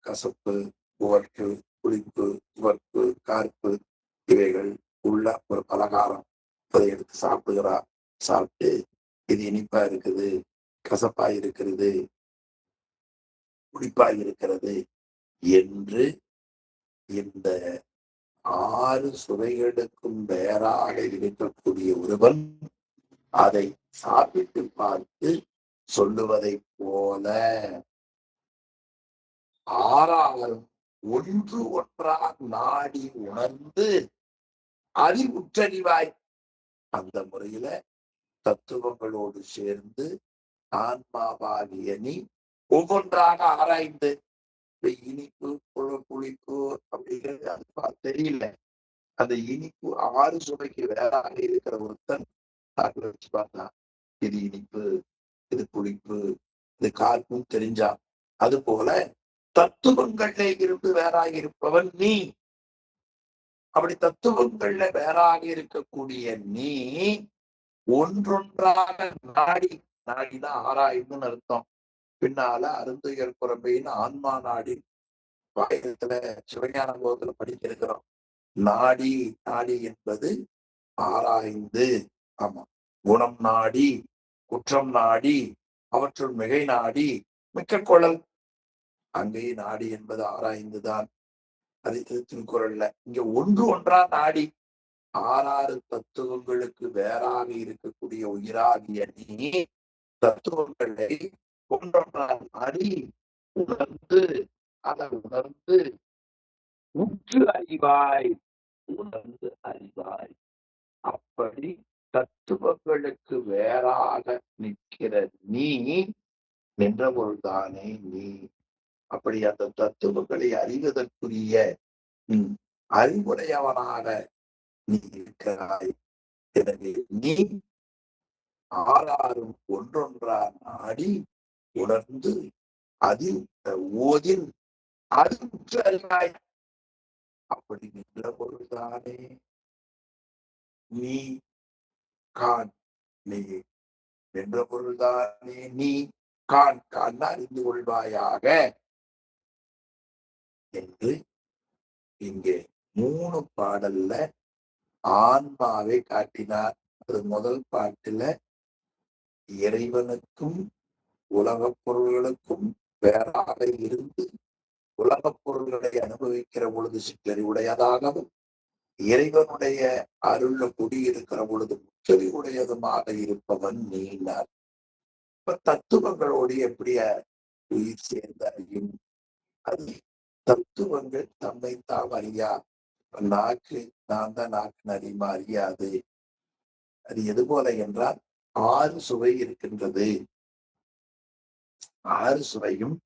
கசப்பு, உவர்ப்பு, புளிப்பு, துவர்ப்பு, கார்ப்பு இவைகள் உள்ள ஒரு பலகாரம். அதை எடுத்து சாப்பிடுகிறார். சாப்பிட்டு இது இனிப்பா இருக்குது, கசப்பா இருக்கிறது, புளிப்பா இருக்கிறது என்று இந்த 6 சுவைகளுக்கும் வேறாக இருக்கக்கூடிய ஒருவன் அதை சாப்பிட்டு பார்த்து சொல்லுவதை போல ஆறாரும் ஒன்று ஒன்றாக நாடி உணர்ந்து அதில் உற்றறிவாய். அந்த முறையில தத்துவங்களோடு சேர்ந்து ஆன்மாவாகிய நீ ஒவ்வொன்றாக ஆராய்ந்து, இனிப்பு, புளிப்பு அப்படிங்கிறது அது தெரியல. அந்த இனிப்பு 6 சுவைக்கு வேறாக இருக்கிற ஒருத்தன் வச்சு பார்த்தா இது இனிப்பு, இது புளிப்பு, இது கார்ப்பும் தெரிஞ்சா. அது போல தத்துவங்கள்ல இருந்து வேறாக இருப்பவன் நீ. அப்படி தத்துவங்கள்ல வேறாக இருக்கக்கூடிய நீ ஒன்றொன்றாக நாடி, நாடிதான் ஆராய்ந்துன்னு அர்த்தம். பின்னால அருந்துயர் புறம்பையின் ஆன்மா நாடி வாயத்துல சிவஞான போகத்துல படிக்க இருக்கிறோம். நாடி நாடி என்பது ஆராய்ந்து, ஆமா, குணம் நாடி, குற்றம் நாடி, அவற்றுள் மிகை நாடி, மிக்க குழல். அங்கேயே நாடி என்பது ஆராய்ந்துதான். அது திருக்குறள்ல இங்க ஒன்று ஒன்றா நாடி. ஆறாறு தத்துவங்களுக்கு வேறாக இருக்கக்கூடிய உயிராகிய நீ தத்துவங்களை ஒன்றொன்றா நாடி உணர்ந்து, அதை உணர்ந்து உற்று அறிவாய், உணர்ந்து அறிவாய். அப்படி தத்துவங்களுக்கு வேறாக நிற்கிற நீ நின்ற பொருள்தானே நீ. அப்படி அந்த தத்துவங்களை அறிவதற்குரிய அறிவுடையவனாக நீ இருக்கிறாய். எனவே நீ ஆறாரும் ஒன்றொன்றா நாடி உணர்ந்து அதில் ஓதில் அது உற்று அறிவாய். அப்படி நின்ற பொருள்தானே நீ கான். நீ நின்ற பொருள்தானே நீ கான். கான் அறிந்து கொள்வாயாக என்று இங்கே 3 பாடல்ல ஆன்மாவை காட்டினார். அது முதல் பாட்டுல இறைவனுக்கும் உலகப் பொருள்களுக்கும் வேறாக இருந்து உலகப் பொருள்களை அனுபவிக்கிற பொழுது சிற்றறிவுடையதாகவும் இறைவனுடைய அருள்ல குடியிருக்கிற பொழுது முற்றறிவுடையதுமாக இருப்பவன் நீனார். இப்ப தத்துவங்களோடு எப்படி உயிர் சேர்ந்து அறியும்? அது தத்துவங்கள் தம்மை தாம் அறியா. நாக்கு நான் தான் நாக்கு அறியுமா? அறியாது. அது எது போல என்றால் 6 சுவை இருக்கின்றது. 6 சுவையும்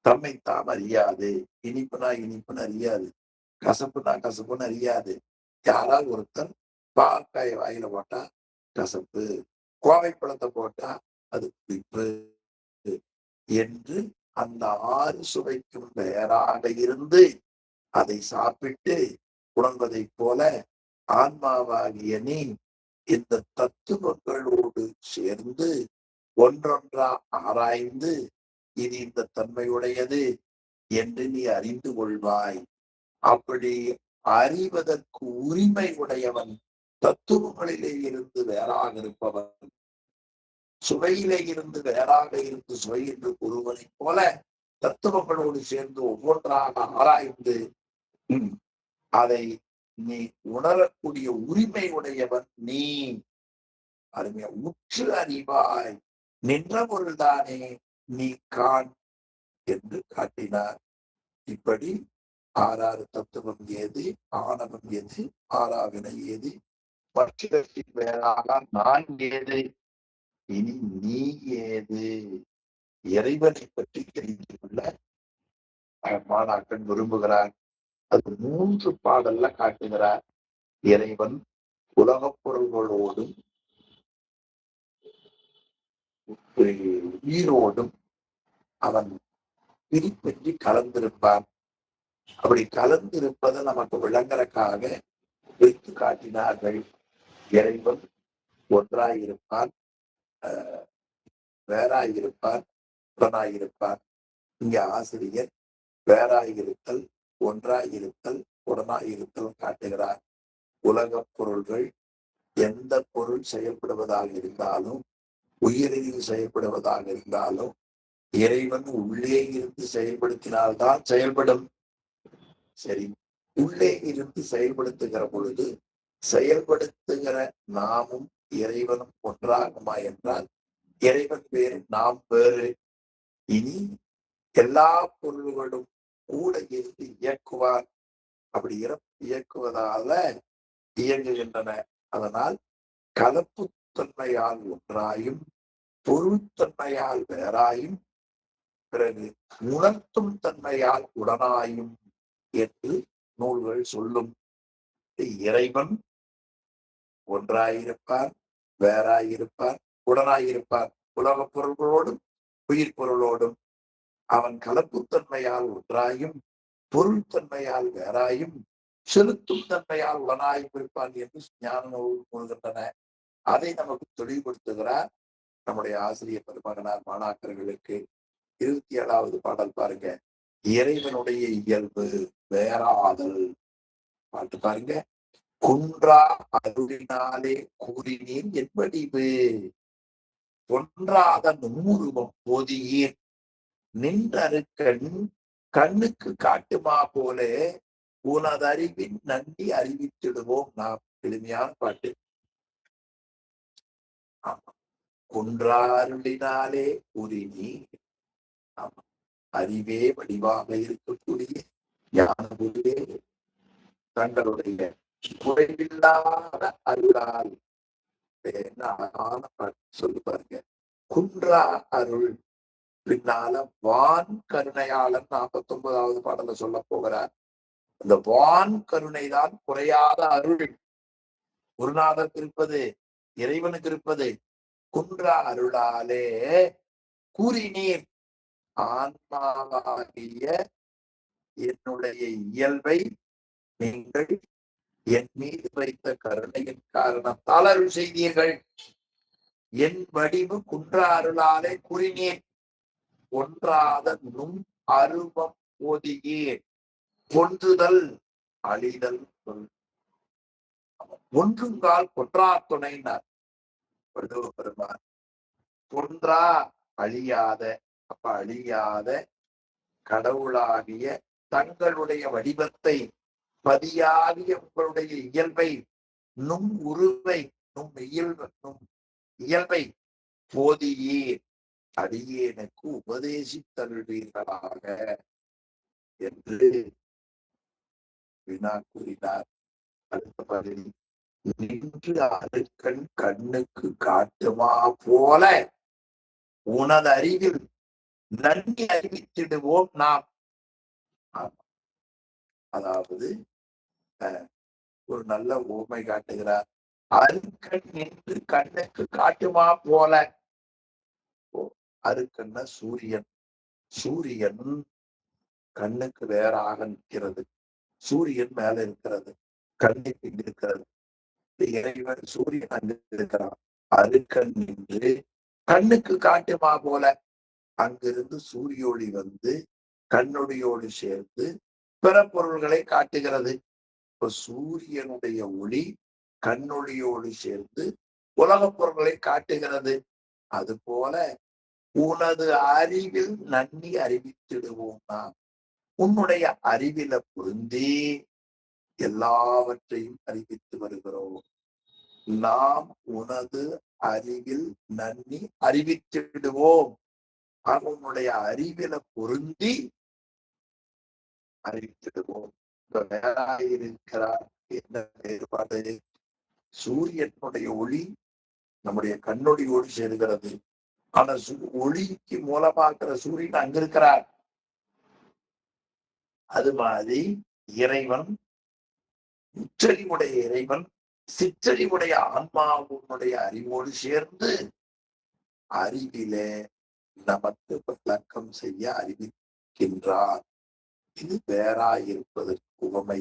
தம்மை தாம் அறியாது. இனிப்புனா இனிப்புன்னு அறியாது, கசப்புனா கசப்புன்னு அறியாது. யாராவது ஒருத்தர் பாக்காய வாயில போட்டா கசப்பு, கோவை பழத்தை போட்டா அது புளிப்பு என்று அந்த 6 சுவைக்கும் வேறாக இருந்து அதை சாப்பிட்டு உணர்வதை போல ஆன்மாவாகிய நீ இந்த தத்துவங்களோடு சேர்ந்து ஒன்றொன்றா ஆராய்ந்து இது இந்த தன்மையுடையது என்று நீ அறிந்து கொள்வாய். அப்படி அறிவதற்கு உரிமை உடையவன் தத்துவங்களிலே இருந்து வேறாக இருப்பவன். சுவையிலே இருந்து வேறாக இருந்து சுவை என்று ஒருவனைப் போல தத்துவங்களோடு சேர்ந்து ஒவ்வொன்றாக ஆராய்ந்து அதை நீ உணரக்கூடிய உரிமை உடையவன் நீ. அருமையா உற்று அறிவாய். நின்ற பொருள்தானே நீ காண் என்று காட்டினார். இப்படி ஆறாறு தத்துவம் ஏது, ஆணவம் எது, ஆறாவினை ஏது, பட்சிடத்தின் வேறாக நான் ஏது, இனி நீ ஏது? இறைவனை பற்றி தெரிந்து கொள்ள மாணாக்கன் விரும்புகிறார். அது 3 பாடல்ல காட்டுகிறார். இறைவன் உலகப் பொருள்களோடும் உயிரோடும் அவன் பிரிப்பின்றி கலந்திருப்பான். அப்படி கலந்திருப்பதை நமக்கு விளங்குறதுக்காக வைத்து காட்டினார்கள். இறைவன் ஒன்றாயிருப்பான், வேறாயிருப்பான், உடனாயிருப்பான். இங்க ஆசிரியர் வேறாயிருத்தல், ஒன்றாயிருத்தல், உடனாயிருத்தல் காட்டுகிறார். உலகப் பொருள்கள் எந்த பொருள் செயல்படுவதாக இருந்தாலும், உயிரில் செயல்படுவதாக இருந்தாலும், இறைவன் உள்ளே இருந்து செயல்படுத்தினால்தான் செயல்படும். சரி, உள்ளே இருந்து செயல்படுத்துகிற பொழுது செயல்படுத்துகிற நாமும் இறைவனும் ஒன்றாகுமா என்றால் இறைவன் வேறு, நாம் வேறு. இனி எல்லா பொருள்களும் கூட இருந்து இயக்குவார். அப்படி இயக்குவதால இயங்குகின்றன. அதனால் கலப்பு தன்மையால் ஒன்றாயும் பொருள்தன்மையால் வேறாயும் பிறகு உணர்த்தும் தன்மையால் உடனாயும் என்று நூல்கள் சொல்லும். இறைவன் ஒன்றாயிருப்பார், வேறாயிருப்பார், உடனாயிருப்பார். உலகப் பொருள்களோடும் உயிர் பொருளோடும் அவன் கலப்புத்தன்மையால் ஒன்றாயும் பொருள் தன்மையால் வேறாயும் செலுத்தும் தன்மையால் உடனாயும் இருப்பான் என்று ஞான நூல் கூறுகின்றன. அதை நமக்கு தெளிவுபடுத்துகிறார் நம்முடைய ஆசிரியர் பெருமகனார் மாணாக்கர்களுக்கு. 27வது பாடல் பாருங்க. இறைவனுடைய இயல்பு வேறாதல். பாட்டு பாருங்க. குன்றா அருளினாலே கூறினீர் என் வடிவு, ஒன்றாத நுண்ணுருவம் போதியீர் நின்றருக்கண் கண்ணுக்கு காட்டுமா போல உனதறிவின் நன்றி அறிவித்திடுவோம் நாம். எளிமையான பாட்டு. ஆமா. குன்றாருளினாலே கூறினீர். ஆமா. அறிவே வடிவாக இருக்கக்கூடிய ஞான குருவே தங்களுடைய குறைவில்லாத அருளால் என்ன அழகான பாட்டு சொல்லி பாருங்க. குன்றா அருள் பின்னால வான் கருணையாளன் 49வது பாடல சொல்ல போகிறார். அந்த வான் கருணை தான் குறையாத அருள். குருநாதருக்கு இருப்பது, இறைவனுக்கு இருப்பது. குன்றா அருளாலே கூறினீர் ஆன்மாவாகிய என்னுடைய இயல்பை நீங்கள் என் மீது வைத்த கருணையின் காரணத்தால் அருள் செய்தீர்கள். என் வடிவு குன்றா அருளாலே கூறினீர், ஒன்றாத நும் அருவம் போதியே. பொந்துதல் அழிதல் ஒன்றுங்கால் கொன்றா துணைனார் வள்ளுவ பெருமான். பொன்றா அழியாத, அப்ப அழியாத கடவுளாகிய தங்களுடைய வடிவத்தை, பதியாகிய உங்களுடைய இயல்பை, நும் உருவை, நும் இயல்பை போதியே அடியேனுக்கு உபதேசித்தருள்வீர்களாக என்று வினா கூறினார். அடுத்த பதில், நின்று அருக்கண் கண்ணுக்கு காட்டுமா போல உனது அறிவில் நன்கு அறிவித்திடுவோம் நாம். அதாவது ஒரு நல்ல ஊமை காட்டுகிறார். அருக்கண் என்று கண்ணுக்கு காட்டுமா போல. அருக்கண்ண சூரியன். சூரியன் கண்ணுக்கு வேறாக நிற்கிறது. சூரியன் மேல இருக்கிறது, கண்ணுக்கு இருக்கிறது. இறைவன் சூரியன் அங்கு இருக்கிறான். அருக்கண் என்று கண்ணுக்கு காட்டுமா போல. அங்கிருந்து சூரிய ஒளி வந்து கண்ணுடையோடு சேர்ந்து பிற பொருள்களை காட்டுகிறது. இப்ப சூரியனுடைய ஒளி கண்ணொளியோடு சேர்ந்து உலக பொருள்களை காட்டுகிறது. அது போல உனது அறிவில் நன்னி அறிவித்திடுவோம் நாம். உன்னுடைய அறிவில பொருந்தி எல்லாவற்றையும் அறிவித்து வருகிறோம். நாம் உனது அறிவில் நன்னி அறிவித்திடுவோம். உன்னுடைய அறிவில பொருந்தி அறிவித்திடுவோம். வேறாயிருக்கிறார் என்ன வேறுபாடு? சூரியனுடைய ஒளி நம்முடைய கண்ணொளியோடு சேருகிறது. ஆனா ஒளிக்கு மூலமாக்குற சூரியன் அங்க இருக்கிறார். அது மாதிரி இறைவன், உச்சரிவுடைய இறைவன் சிற்றறிவுடைய ஆன்மாவுடைய அறிவோடு சேர்ந்து அறிவிலே நமக்கு விளக்கம் செய்ய அறிவிக்கின்றார். இது வேறாயிருப்பதற்கு உவமை.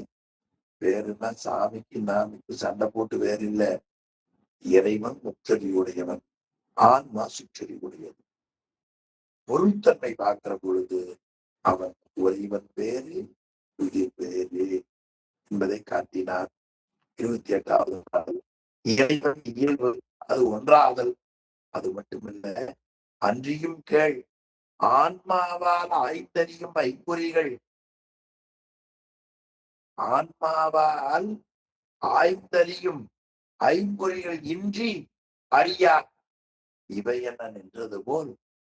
வேறுனா சாமிக்கு நாமிக்கு சண்டை போட்டு வேறு இல்ல. இறைவன் முற்றறிவுடையவன், ஆன்மா சுற்றறிவுடையது. பொருள்தன்மை பார்க்கிற பொழுது அவன் இறைவன் வேறு, உயிர் வேறு என்பதை காட்டினார். 28வது பாடல். இறைவன் இயல்பு அது ஒன்றாதல். அது மட்டுமல்ல, அன்றியும் கேள், ஆன்மாவால் ஆய்ந்தறியும் ஐம்பொறிகள். ஆன்மாவால் ஆய்ந்தறியும் ஐம்பொறிகள் இன்றி அறியா இவை என்ன நின்றது போல்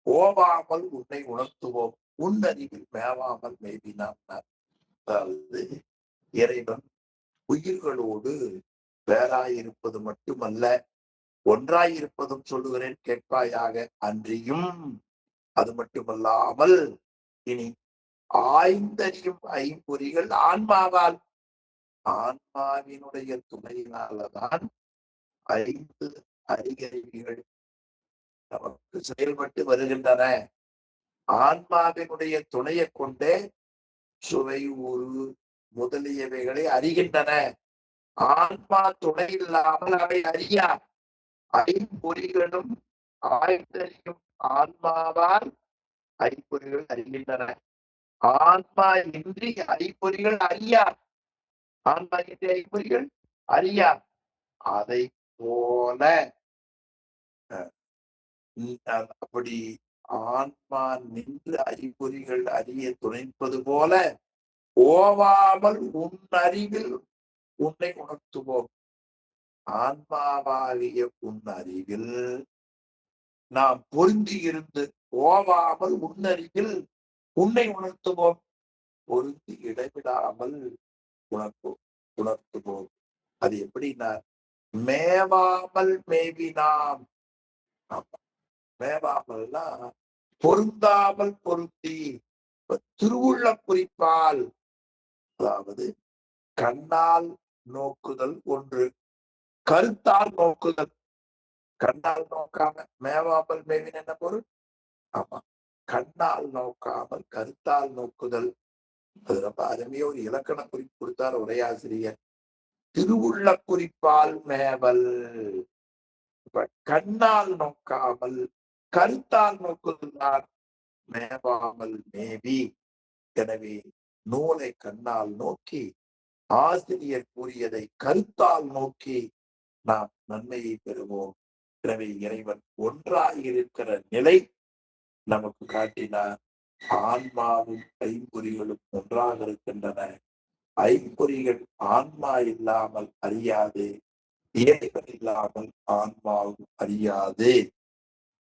ஓவாமல் உன்னை உணர்த்துவோம், உன்னறிவில் மேவாமல் மேவினான். அதாவது இறைவன் உயிர்களோடு வேறாயிருப்பது மட்டுமல்ல, ஒன்றாயிருப்பதும் சொல்லுகிறேன் கேட்பாயாக. அன்றியும் அது மட்டுமல்லாமல் இனி ஆய்ந்தறியும் ஐம்பொறிகள் ஆன்மாவால், ஆன்மாவினுடைய துணையினால்தான் 5 அறிகருவிகள் நமக்கு செயல்பட்டு வருகின்றன. ஆன்மாவினுடைய துணையை கொண்டே சுவை, ஊறு முதலியவைகளை அறிகின்றன. ஆன்மா துணை இல்லாமல் அவை அறியா. ஐம்பொறிகளும் ஆய்ந்தறியும் ஆன்மாவால் ஐம்பொறிகள் அறிகின்றன. ஆன்மா இன்றி ஐம்பொறிகள் அறியார். ஆன்மா இன்றி ஐம்பொறிகள் அறியார். அதை போல அப்படி ஆன்மா நின்று ஐம்பொறிகள் அறிய துணைப்பது போல ஓவாமல் உன் அறிவில் உன்னை உணர்த்துவோம். ஆன்மாவாகிய உன் அறிவில் நாம் பொருந்தி இருந்து ஓவாமல் உன்னறிவில் உன்னை உணர்த்துவோம். பொருந்தி இடைவிடாமல் உணர்த்துவோம். அது எப்படின்னா மேவாமல் மேவினாம். மேவாமல்னா பொருந்தாமல் பொருந்தி. திருவுள்ள குறிப்பால், அதாவது கண்ணால் நோக்குதல் ஒன்று, கருத்தால் நோக்குதல். கண்ணால் நோக்காம மேவாமல் மேவின் என்ன பொருள்? ஆமா, கண்ணால் நோக்காமல் கருத்தால் நோக்குதல். அது ரொம்ப அருமையா ஒரு இலக்கண குறிப்பு கொடுத்தார் உரையாசிரியர். திருவுள்ள குறிப்பால் மேவல். கண்ணால் நோக்காமல் கருத்தால் நோக்குதல் தான் மேவாமல் மேவி. எனவே நூலை கண்ணால் நோக்கி ஆசிரியர் கூறியதை கருத்தால் நோக்கி நாம் நன்மையை பெறுவோம். எனவே இறைவன் ஒன்றாயிருக்கிற நிலை நமக்கு காட்டினார். ஆன்மாவும் ஐம்பொறிகளும் ஒன்றாக இருக்கின்றன. ஐம்பொறிகள் ஆன்மா இல்லாமல் அறியாது, இறைவன் இல்லாமல் ஆன்மாவும் அறியாது.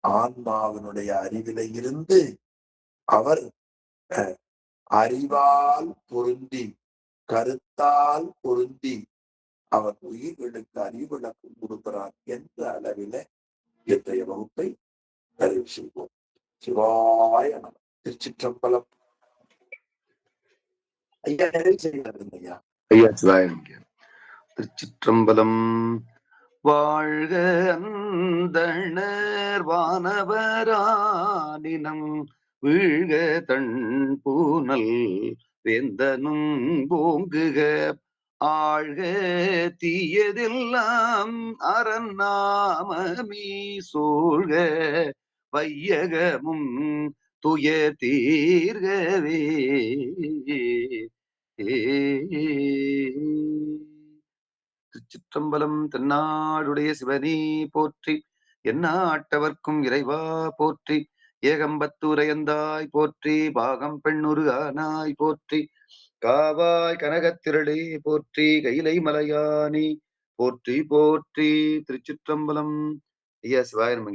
ஆன்மாவினுடைய அறிவில இருந்து அவர் அறிவால் பொருந்தி கருத்தால் பொருந்தி அவர் உயிர்களுக்கு அறிவிளக்கம் கொடுக்கிறார் என்ற அளவில இன்றைய வகுப்பை நிறைவு செய்வோம். சிவாய நம. திருச்சிற்றம்பலம். ஐயா நிறைவு செய்கிறார் ஐயா. ஐயா சிவாய நம. திருச்சிற்றம்பலம். வாழ்க அந்தணர் வானவரானினம் வீழ்க தன் பூனல் வேந்தனும் பூங்குக ஆழ்க தீயதெல்லாம் அறநாமமீ சூழ்க வையகமும் துய தீர்கவே. திருச்சிற்றம்பலம். தென்னாடுடைய சிவனே போற்றி, எந்நாட்டவர்க்கும் இறைவா போற்றி, ஏகம்பத்துரையந்தாய் போற்றி, பாகம் பெண்ணுரு ஆனாய் போற்றி, காவாய் கனகத்திரளே போற்றி, கைலை மலையானி போற்றி போற்றி. திருச்சிற்றம்பலம். ஐயா சிவாய நம.